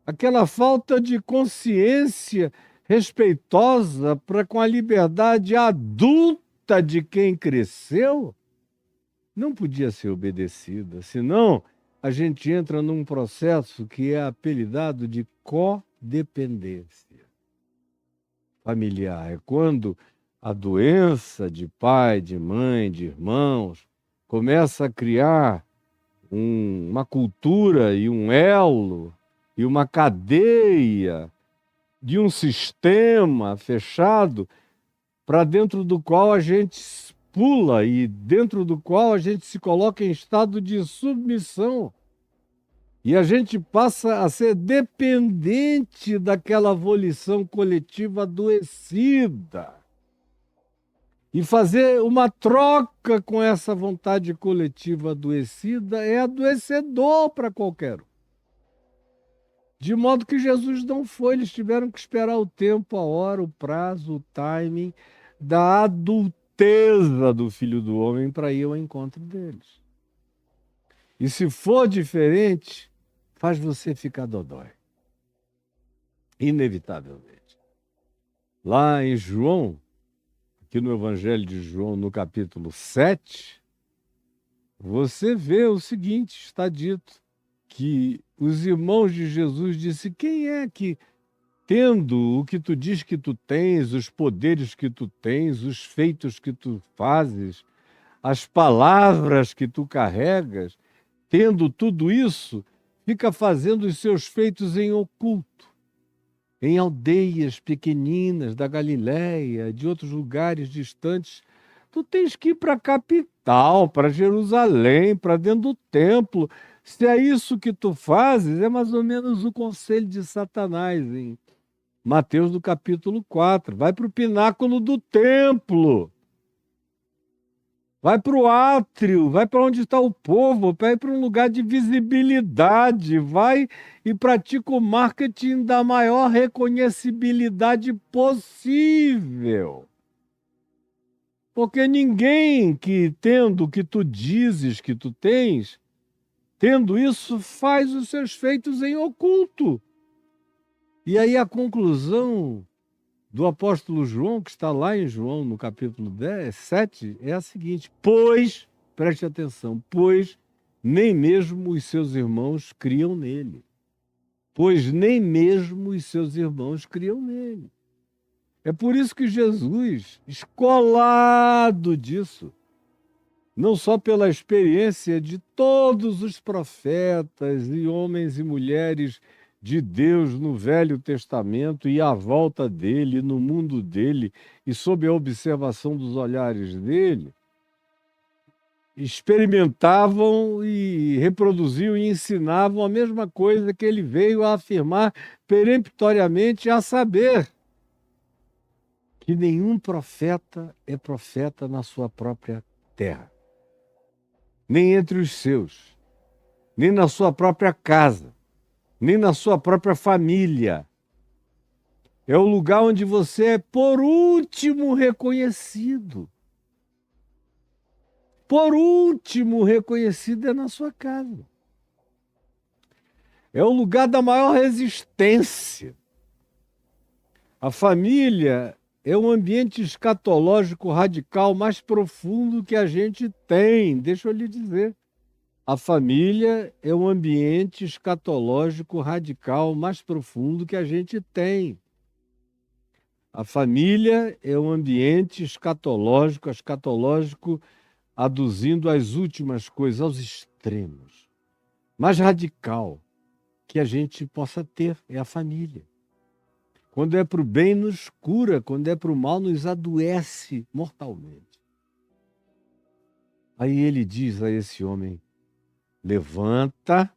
aquela falta de consciência respeitosa para com a liberdade adulta de quem cresceu, não podia ser obedecida, senão a gente entra num processo que é apelidado de codependência familiar. É quando a doença de pai, de mãe, de irmãos começa a criar uma cultura e um elo e uma cadeia de um sistema fechado para dentro do qual a gente pula e dentro do qual a gente se coloca em estado de submissão. E a gente passa a ser dependente daquela volição coletiva adoecida. E fazer uma troca com essa vontade coletiva adoecida é adoecedor para qualquer um. De modo que Jesus não foi, eles tiveram que esperar o tempo, a hora, o prazo, o timing da adulteza do Filho do Homem para ir ao encontro deles. E se for diferente, faz você ficar dodói. Inevitavelmente. Lá em João, aqui no Evangelho de João, no capítulo 7, você vê o seguinte, está dito, que os irmãos de Jesus disse: quem é que, tendo o que tu diz que tu tens, os poderes que tu tens, os feitos que tu fazes, as palavras que tu carregas, tendo tudo isso, fica fazendo os seus feitos em oculto, em aldeias pequeninas da Galiléia, de outros lugares distantes? Tu tens que ir para a capital, para Jerusalém, para dentro do templo. Se é isso que tu fazes, é mais ou menos o conselho de Satanás em Mateus do capítulo 4. Vai para o pináculo do templo. Vai para o átrio, vai para onde está o povo, vai para um lugar de visibilidade, vai e pratica o marketing da maior reconhecibilidade possível. Porque ninguém que, tendo o que tu dizes que tu tens, tendo isso, faz os seus feitos em oculto. E aí a conclusão do apóstolo João, que está lá em João, no capítulo 7, é a seguinte: pois, preste atenção, pois nem mesmo os seus irmãos criam nele. Pois nem mesmo os seus irmãos criam nele. É por isso que Jesus, escolado disso, não só pela experiência de todos os profetas e homens e mulheres de Deus no Velho Testamento e à volta dele, no mundo dele e sob a observação dos olhares dele, experimentavam e reproduziam e ensinavam a mesma coisa que ele veio a afirmar peremptoriamente, a saber, que nenhum profeta é profeta na sua própria terra, nem entre os seus, nem na sua própria casa, nem na sua própria família. É o lugar onde você é, por último, reconhecido. Por último, reconhecido é na sua casa. É o lugar da maior resistência. A família é um ambiente escatológico radical mais profundo que a gente tem, deixa eu lhe dizer. A família é um ambiente escatológico radical mais profundo que a gente tem. A família é um ambiente escatológico, aduzindo às últimas coisas, aos extremos. Mais radical que a gente possa ter é a família. Quando é para o bem, nos cura. Quando é para o mal, nos adoece mortalmente. Aí ele diz a esse homem: levanta,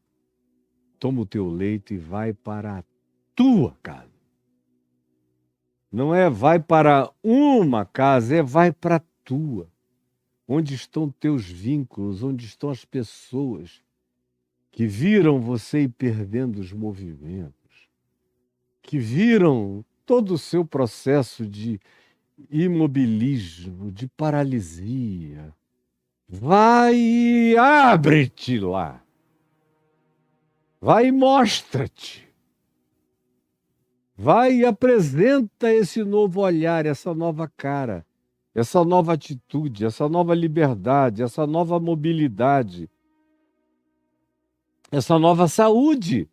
toma o teu leito e vai para a tua casa. Não é vai para uma casa, é vai para a tua. Onde estão teus vínculos, onde estão as pessoas que viram você ir perdendo os movimentos, que viram todo o seu processo de imobilismo, de paralisia. Vai e abre-te lá. Vai e mostra-te. Vai e apresenta esse novo olhar, essa nova cara, essa nova atitude, essa nova liberdade, essa nova mobilidade, essa nova saúde,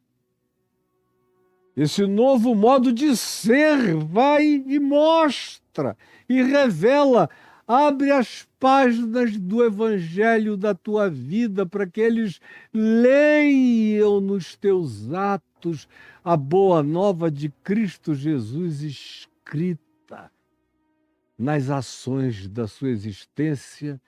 esse novo modo de ser. Vai e mostra e revela. Abre as páginas do Evangelho da tua vida para que eles leiam nos teus atos a boa nova de Cristo Jesus escrita nas ações da sua existência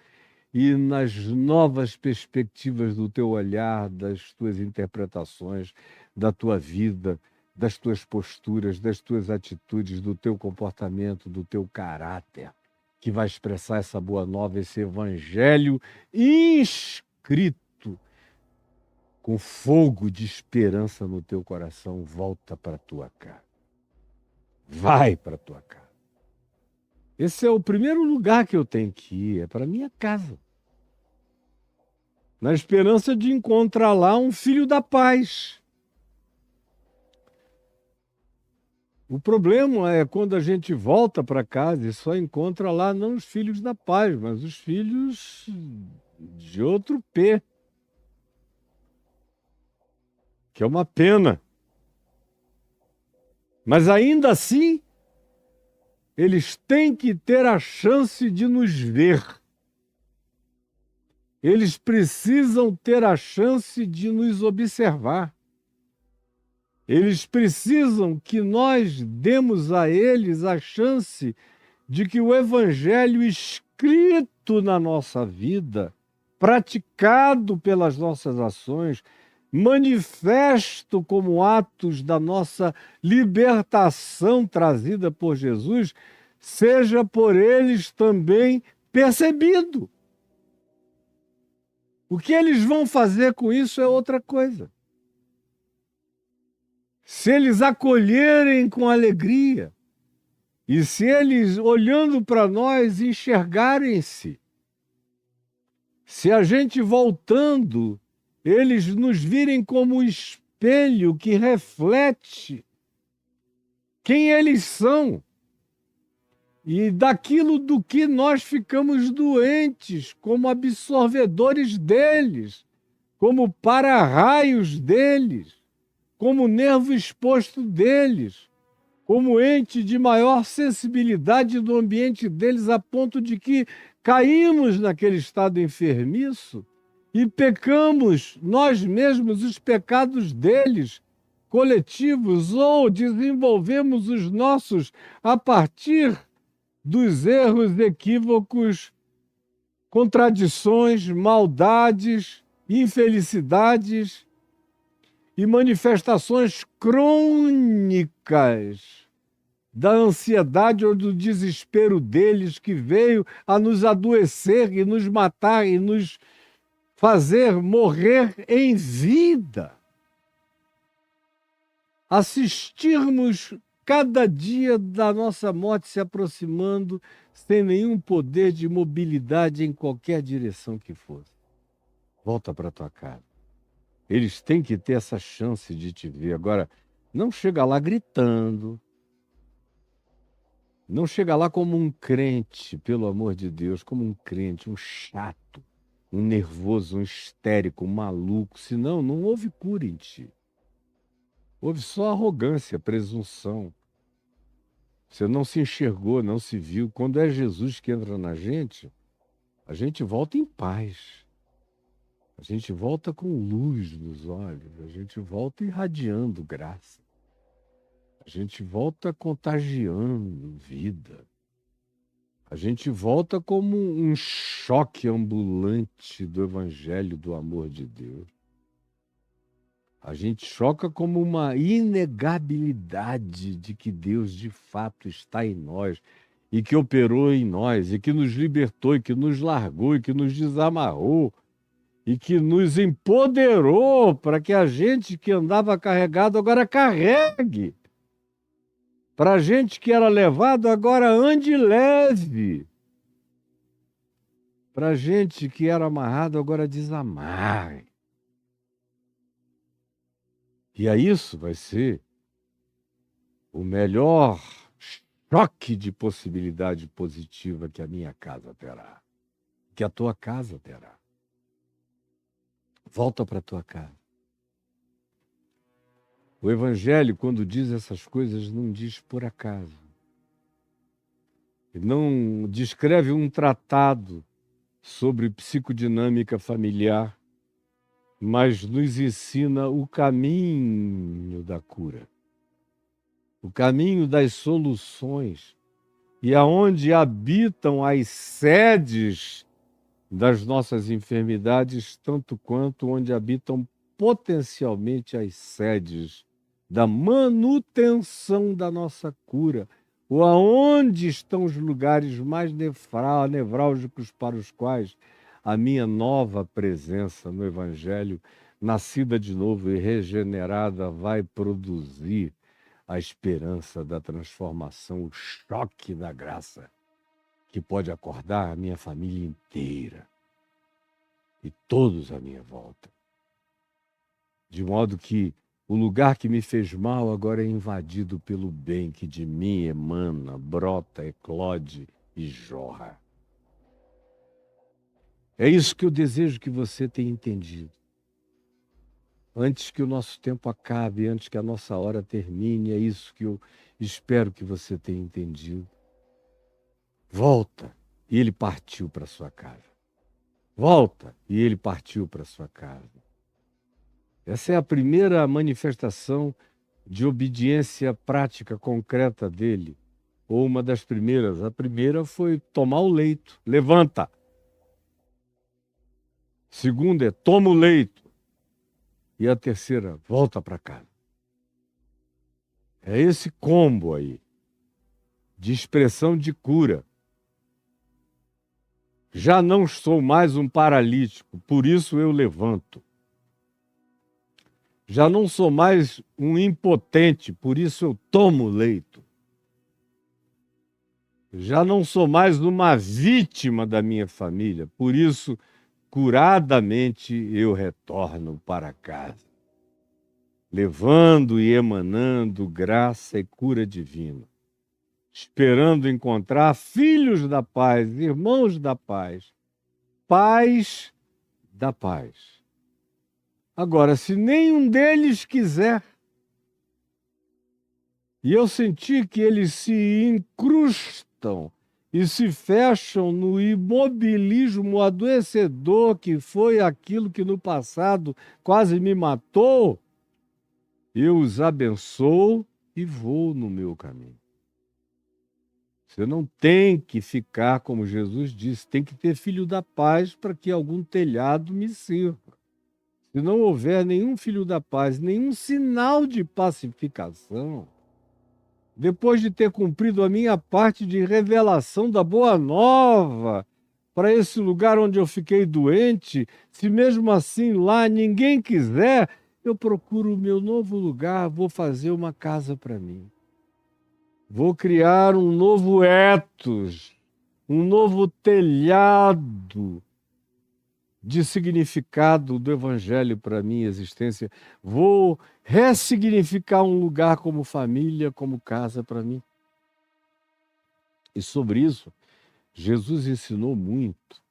e nas novas perspectivas do teu olhar, das tuas interpretações, da tua vida, das tuas posturas, das tuas atitudes, do teu comportamento, do teu caráter, que vai expressar essa boa nova, esse evangelho inscrito com fogo de esperança no teu coração. Volta para a tua casa. Vai para a tua casa. Esse é o primeiro lugar que eu tenho que ir, é para a minha casa. Na esperança de encontrar lá um filho da paz. O problema é quando a gente volta para casa e só encontra lá não os filhos da paz, mas os filhos de outro P, que é uma pena. Mas ainda assim, eles têm que ter a chance de nos ver. Eles precisam ter a chance de nos observar. Eles precisam que nós demos a eles a chance de que o evangelho escrito na nossa vida, praticado pelas nossas ações, manifesto como atos da nossa libertação trazida por Jesus, seja por eles também percebido. O que eles vão fazer com isso é outra coisa. Se eles acolherem com alegria, e se eles, olhando para nós, enxergarem-se, se a gente voltando, eles nos virem como espelho que reflete quem eles são e daquilo do que nós ficamos doentes, como absorvedores deles, como para-raios deles, como nervo exposto deles, como ente de maior sensibilidade do ambiente deles, a ponto de que caímos naquele estado enfermiço e pecamos nós mesmos os pecados deles, coletivos, ou desenvolvemos os nossos a partir dos erros, equívocos, contradições, maldades, infelicidades e manifestações crônicas da ansiedade ou do desespero deles, que veio a nos adoecer e nos matar e nos fazer morrer em vida. Assistirmos cada dia da nossa morte se aproximando sem nenhum poder de mobilidade em qualquer direção que fosse. Volta para tua casa. Eles têm que ter essa chance de te ver. Agora, não chega lá gritando. Não chega lá como um crente, pelo amor de Deus, como um crente, um chato, um nervoso, um histérico, um maluco. Senão, não houve cura em ti. Houve só arrogância, presunção. Você não se enxergou, não se viu. Quando é Jesus que entra na gente, a gente volta em paz. A gente volta com luz nos olhos, a gente volta irradiando graça. A gente volta contagiando vida. A gente volta como um choque ambulante do Evangelho do amor de Deus. A gente choca como uma inegabilidade de que Deus de fato está em nós e que operou em nós e que nos libertou e que nos largou e que nos desamarrou e que nos empoderou para que a gente que andava carregado agora carregue. Para a gente que era levado agora ande leve. Para a gente que era amarrado agora desamarre. E a isso vai ser o melhor choque de possibilidade positiva que a minha casa terá, que a tua casa terá. Volta para a tua casa. O Evangelho, quando diz essas coisas, não diz por acaso. Ele não descreve um tratado sobre psicodinâmica familiar, mas nos ensina o caminho da cura, o caminho das soluções, e aonde habitam as sedes das nossas enfermidades, tanto quanto onde habitam potencialmente as sedes da manutenção da nossa cura, ou aonde estão os lugares mais nevrálgicos para os quais a minha nova presença no Evangelho, nascida de novo e regenerada, vai produzir a esperança da transformação, o choque da graça, que pode acordar a minha família inteira e todos à minha volta. De modo que o lugar que me fez mal agora é invadido pelo bem que de mim emana, brota, eclode e jorra. É isso que eu desejo que você tenha entendido. Antes que o nosso tempo acabe, antes que a nossa hora termine, é isso que eu espero que você tenha entendido. Volta, e ele partiu para sua casa. Volta, e ele partiu para sua casa. Essa é a primeira manifestação de obediência prática, concreta dele, ou uma das primeiras. A primeira foi tomar o leito, levanta. Segunda é toma o leito. E a terceira, volta para casa. É esse combo aí, de expressão de cura. Já não sou mais um paralítico, por isso eu levanto. Já não sou mais um impotente, por isso eu tomo leito. Já não sou mais uma vítima da minha família, por isso, curadamente, eu retorno para casa, levando e emanando graça e cura divina, esperando encontrar filhos da paz, irmãos da paz, paz da paz. Agora, se nenhum deles quiser, e eu senti que eles se incrustam e se fecham no imobilismo adoecedor que foi aquilo que no passado quase me matou, eu os abençoo e vou no meu caminho. Você não tem que ficar, como Jesus disse, tem que ter filho da paz para que algum telhado me sirva. Se não houver nenhum filho da paz, nenhum sinal de pacificação, depois de ter cumprido a minha parte de revelação da boa nova para esse lugar onde eu fiquei doente, se mesmo assim lá ninguém quiser, eu procuro o meu novo lugar, vou fazer uma casa para mim. Vou criar um novo ethos, um novo telhado de significado do Evangelho para a minha existência. Vou ressignificar um lugar como família, como casa para mim. E sobre isso, Jesus ensinou muito,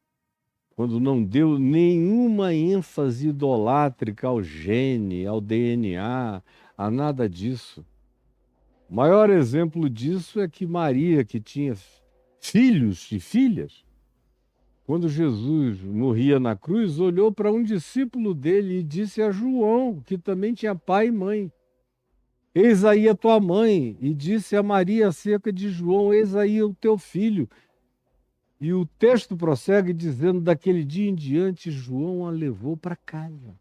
quando não deu nenhuma ênfase idolátrica ao gene, ao DNA, a nada disso. O maior exemplo disso é que Maria, que tinha filhos e filhas, quando Jesus morria na cruz, olhou para um discípulo dele e disse a João, que também tinha pai e mãe: eis aí a tua mãe. E disse a Maria acerca de João: eis aí o teu filho. E o texto prossegue dizendo: daquele dia em diante, João a levou para casa.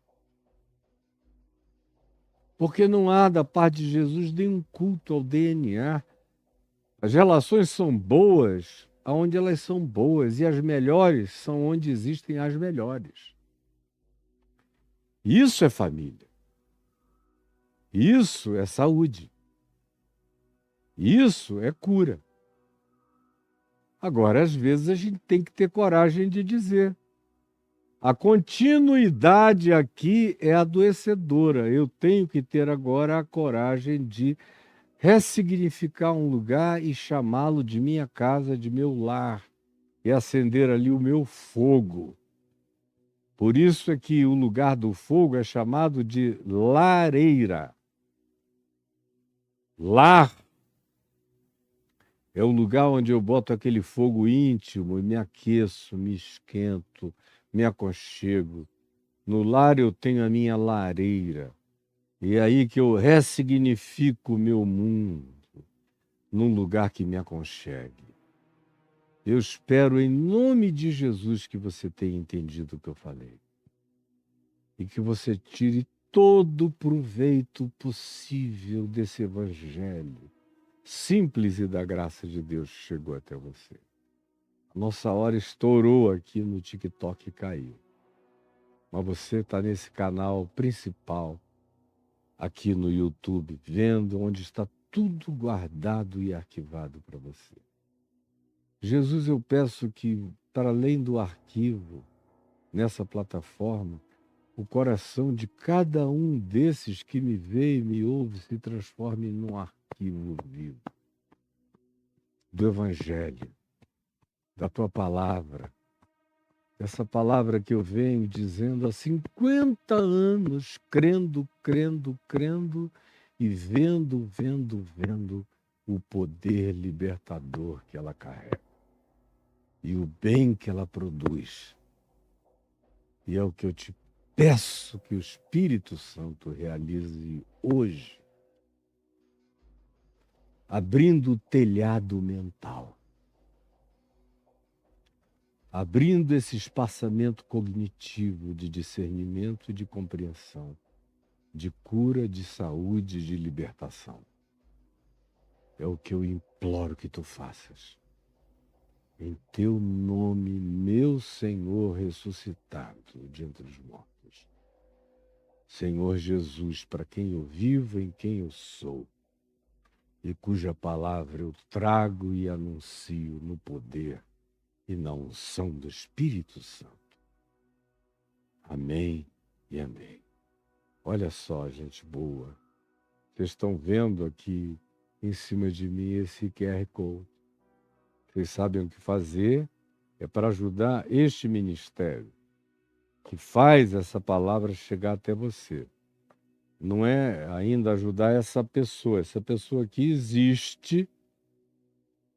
Porque não há da parte de Jesus nenhum culto ao DNA. As relações são boas aonde elas são boas, e as melhores são onde existem as melhores. Isso é família. Isso é saúde. Isso é cura. Agora, às vezes, a gente tem que ter coragem de dizer: a continuidade aqui é adoecedora. Eu tenho que ter agora a coragem de ressignificar um lugar e chamá-lo de minha casa, de meu lar, e acender ali o meu fogo. Por isso é que o lugar do fogo é chamado de lareira. Lar é o lugar onde eu boto aquele fogo íntimo e me aqueço, me esquento, me aconchego. No lar eu tenho a minha lareira. E é aí que eu ressignifico o meu mundo, num lugar que me aconchegue. Eu espero, em nome de Jesus, que você tenha entendido o que eu falei. E que você tire todo o proveito possível desse evangelho simples e da graça de Deus que chegou até você. A nossa hora estourou aqui no TikTok e caiu. Mas você está nesse canal principal, aqui no YouTube, vendo onde está tudo guardado e arquivado para você. Jesus, eu peço que, para além do arquivo, nessa plataforma, o coração de cada um desses que me vê e me ouve se transforme num arquivo vivo do Evangelho, da Tua Palavra, Essa palavra que eu venho dizendo há 50 anos, crendo, crendo, crendo e vendo, vendo, vendo o poder libertador que ela carrega e o bem que ela produz. E é o que eu te peço que o Espírito Santo realize hoje, abrindo o telhado mental, abrindo esse espaçamento cognitivo de discernimento e de compreensão, de cura, de saúde, de libertação. É o que eu imploro que tu faças. Em teu nome, meu Senhor ressuscitado de entre os mortos. Senhor Jesus, para quem eu vivo, em quem eu sou, e cuja palavra eu trago e anuncio no poder e na unção do Espírito Santo. Amém e amém. Olha só, gente boa. Vocês estão vendo aqui em cima de mim esse QR Code. Vocês sabem o que fazer, é para ajudar este ministério que faz essa palavra chegar até você. Não é ainda ajudar essa pessoa que existe,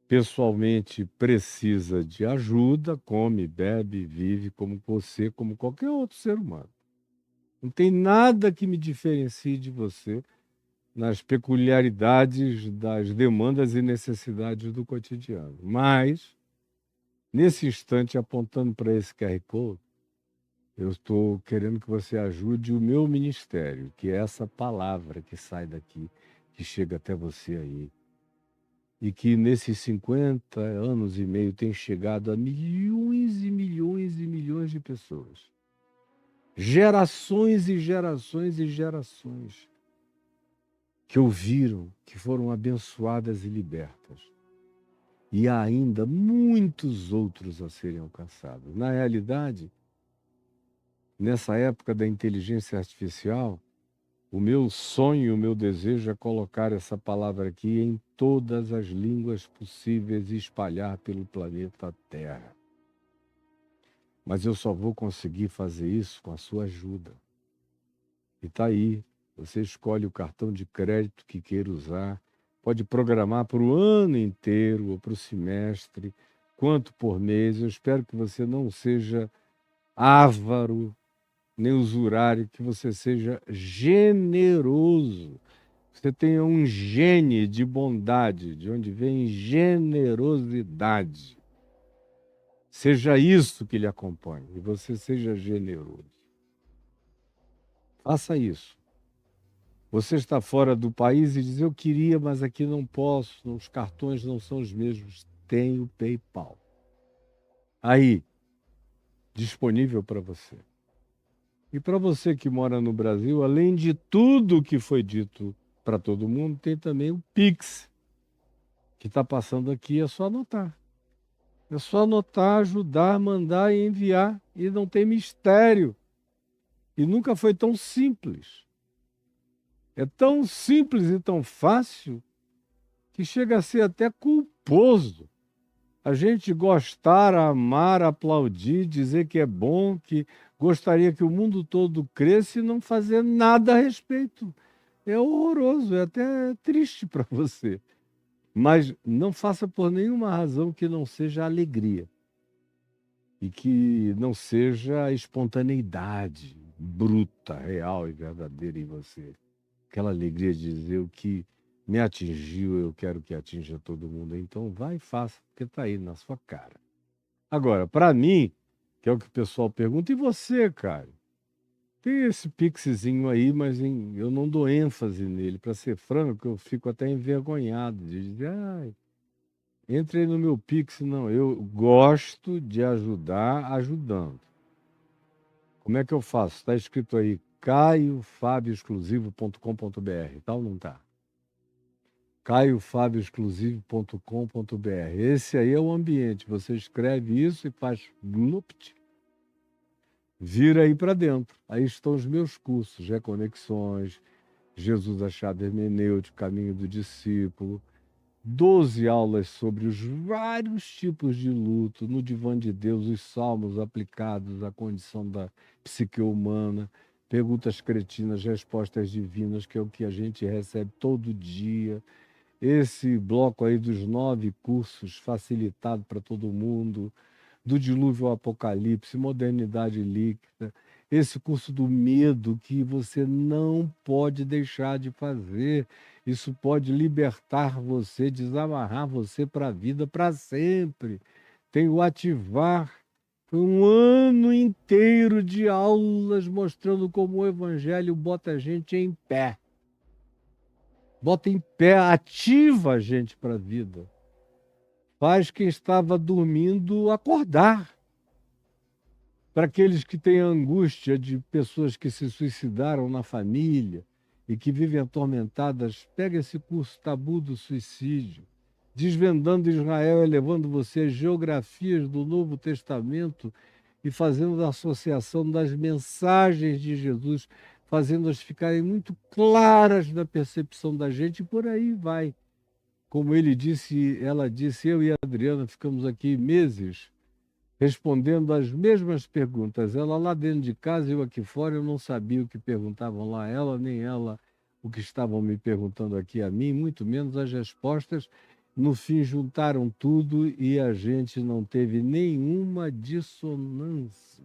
pessoalmente precisa de ajuda, come, bebe, vive como você, como qualquer outro ser humano. Não tem nada que me diferencie de você nas peculiaridades das demandas e necessidades do cotidiano. Mas, nesse instante, apontando para esse QR Code, eu estou querendo que você ajude o meu ministério, que é essa palavra que sai daqui, que chega até você aí. E que nesses 50 anos e meio tem chegado a milhões e milhões e milhões de pessoas. Gerações e gerações e gerações que ouviram, que foram abençoadas e libertas. E há ainda muitos outros a serem alcançados. Na realidade, nessa época da inteligência artificial, o meu sonho, o meu desejo é colocar essa palavra aqui em todas as línguas possíveis e espalhar pelo planeta Terra. Mas eu só vou conseguir fazer isso com a sua ajuda. E está aí, você escolhe o cartão de crédito que queira usar, pode programar para o ano inteiro ou para o semestre, quanto por mês. Eu espero que você não seja avaro, nem usurário, que você seja generoso. Você tenha um gene de bondade, de onde vem generosidade. Seja isso que lhe acompanhe, e você seja generoso. Faça isso. Você está fora do país e diz, eu queria, mas aqui não posso, os cartões não são os mesmos. Tem o PayPal. Aí, disponível para você. E para você que mora no Brasil, além de tudo que foi dito para todo mundo, tem também o Pix, que está passando aqui, é só anotar. É só anotar, ajudar, mandar e enviar. E não tem mistério. E nunca foi tão simples. É tão simples e tão fácil que chega a ser até culposo. A gente gostar, amar, aplaudir, dizer que é bom, que gostaria que o mundo todo cresça e não fazer nada a respeito. É horroroso, é até triste para você. Mas não faça por nenhuma razão que não seja alegria. E que não seja a espontaneidade bruta, real e verdadeira em você. Aquela alegria de dizer o que me atingiu, eu quero que atinja todo mundo. Então vai e faça, porque está aí na sua cara. Agora, para mim, que é o que o pessoal pergunta, e você, cara? Tem esse pixzinho aí, mas eu não dou ênfase nele. Para ser franco, eu fico até envergonhado de dizer, entre aí no meu pix. Não, eu gosto de ajudar ajudando. Como é que eu faço? Está escrito aí, caiofabioexclusivo.com.br, tal, não tá? caiofabioexclusivo.com.br. Esse aí é o ambiente. Você escreve isso e faz glupt, vira aí para dentro. Aí estão os meus cursos, Reconexões, Jesus, a chave hermenêutica, Caminho do Discípulo, 12 aulas sobre os vários tipos de luto, no Divã de Deus, os salmos aplicados à condição da psique humana, perguntas cretinas, respostas divinas, que é o que a gente recebe todo dia. Esse bloco aí dos 9 cursos facilitado para todo mundo, do dilúvio ao apocalipse, modernidade líquida, esse curso do medo que você não pode deixar de fazer. Isso pode libertar você, desamarrar você para a vida para sempre. Tem o ativar. Foi um ano inteiro de aulas mostrando como o evangelho bota a gente em pé. Bota em pé, ativa a gente para a vida. Faz quem estava dormindo acordar. Para aqueles que têm angústia de pessoas que se suicidaram na família e que vivem atormentadas, pega esse curso Tabu do Suicídio, Desvendando Israel, elevando você às geografias do Novo Testamento e fazendo a associação das mensagens de Jesus, fazendo-as ficarem muito claras na percepção da gente, e por aí vai. Como ele disse, ela disse, eu e a Adriana ficamos aqui meses respondendo as mesmas perguntas. Ela lá dentro de casa, eu aqui fora, eu não sabia o que perguntavam lá, ela nem ela, o que estavam me perguntando aqui a mim, muito menos as respostas. No fim, juntaram tudo e a gente não teve nenhuma dissonância,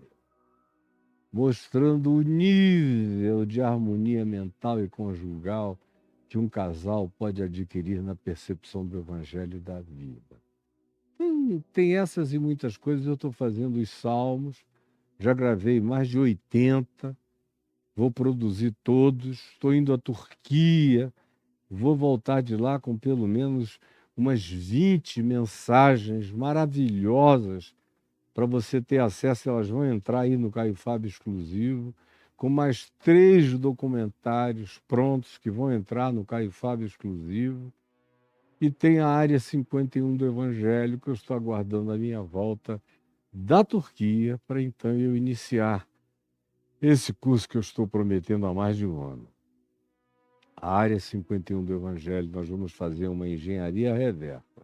mostrando o nível de harmonia mental e conjugal que um casal pode adquirir na percepção do evangelho da vida. Tem essas e muitas coisas. Eu estou fazendo os salmos, já gravei mais de 80, vou produzir todos, estou indo à Turquia, vou voltar de lá com pelo menos umas 20 mensagens maravilhosas para você ter acesso. Elas vão entrar aí no Caio Fábio Exclusivo, com mais 3 documentários prontos que vão entrar no Caio Fábio Exclusivo. E tem a área 51 do Evangelho, que eu estou aguardando a minha volta da Turquia para então eu iniciar esse curso que eu estou prometendo há mais de um ano. A área 51 do Evangelho, nós vamos fazer uma engenharia reversa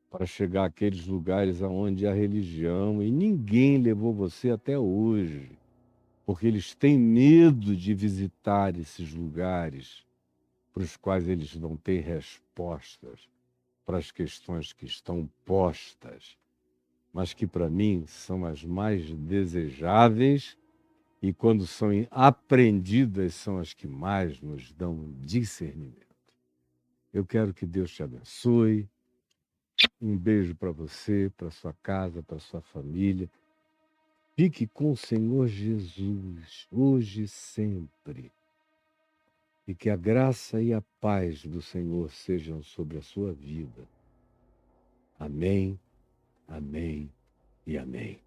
para chegar àqueles lugares onde a religião, e ninguém levou você até hoje, porque eles têm medo de visitar esses lugares para os quais eles não têm respostas para as questões que estão postas, mas que para mim são as mais desejáveis e quando são aprendidas são as que mais nos dão discernimento. Eu quero que Deus te abençoe. Um beijo para você, para sua casa, para sua família. Fique com o Senhor Jesus, hoje e sempre. E que a graça e a paz do Senhor sejam sobre a sua vida. Amém, amém e amém.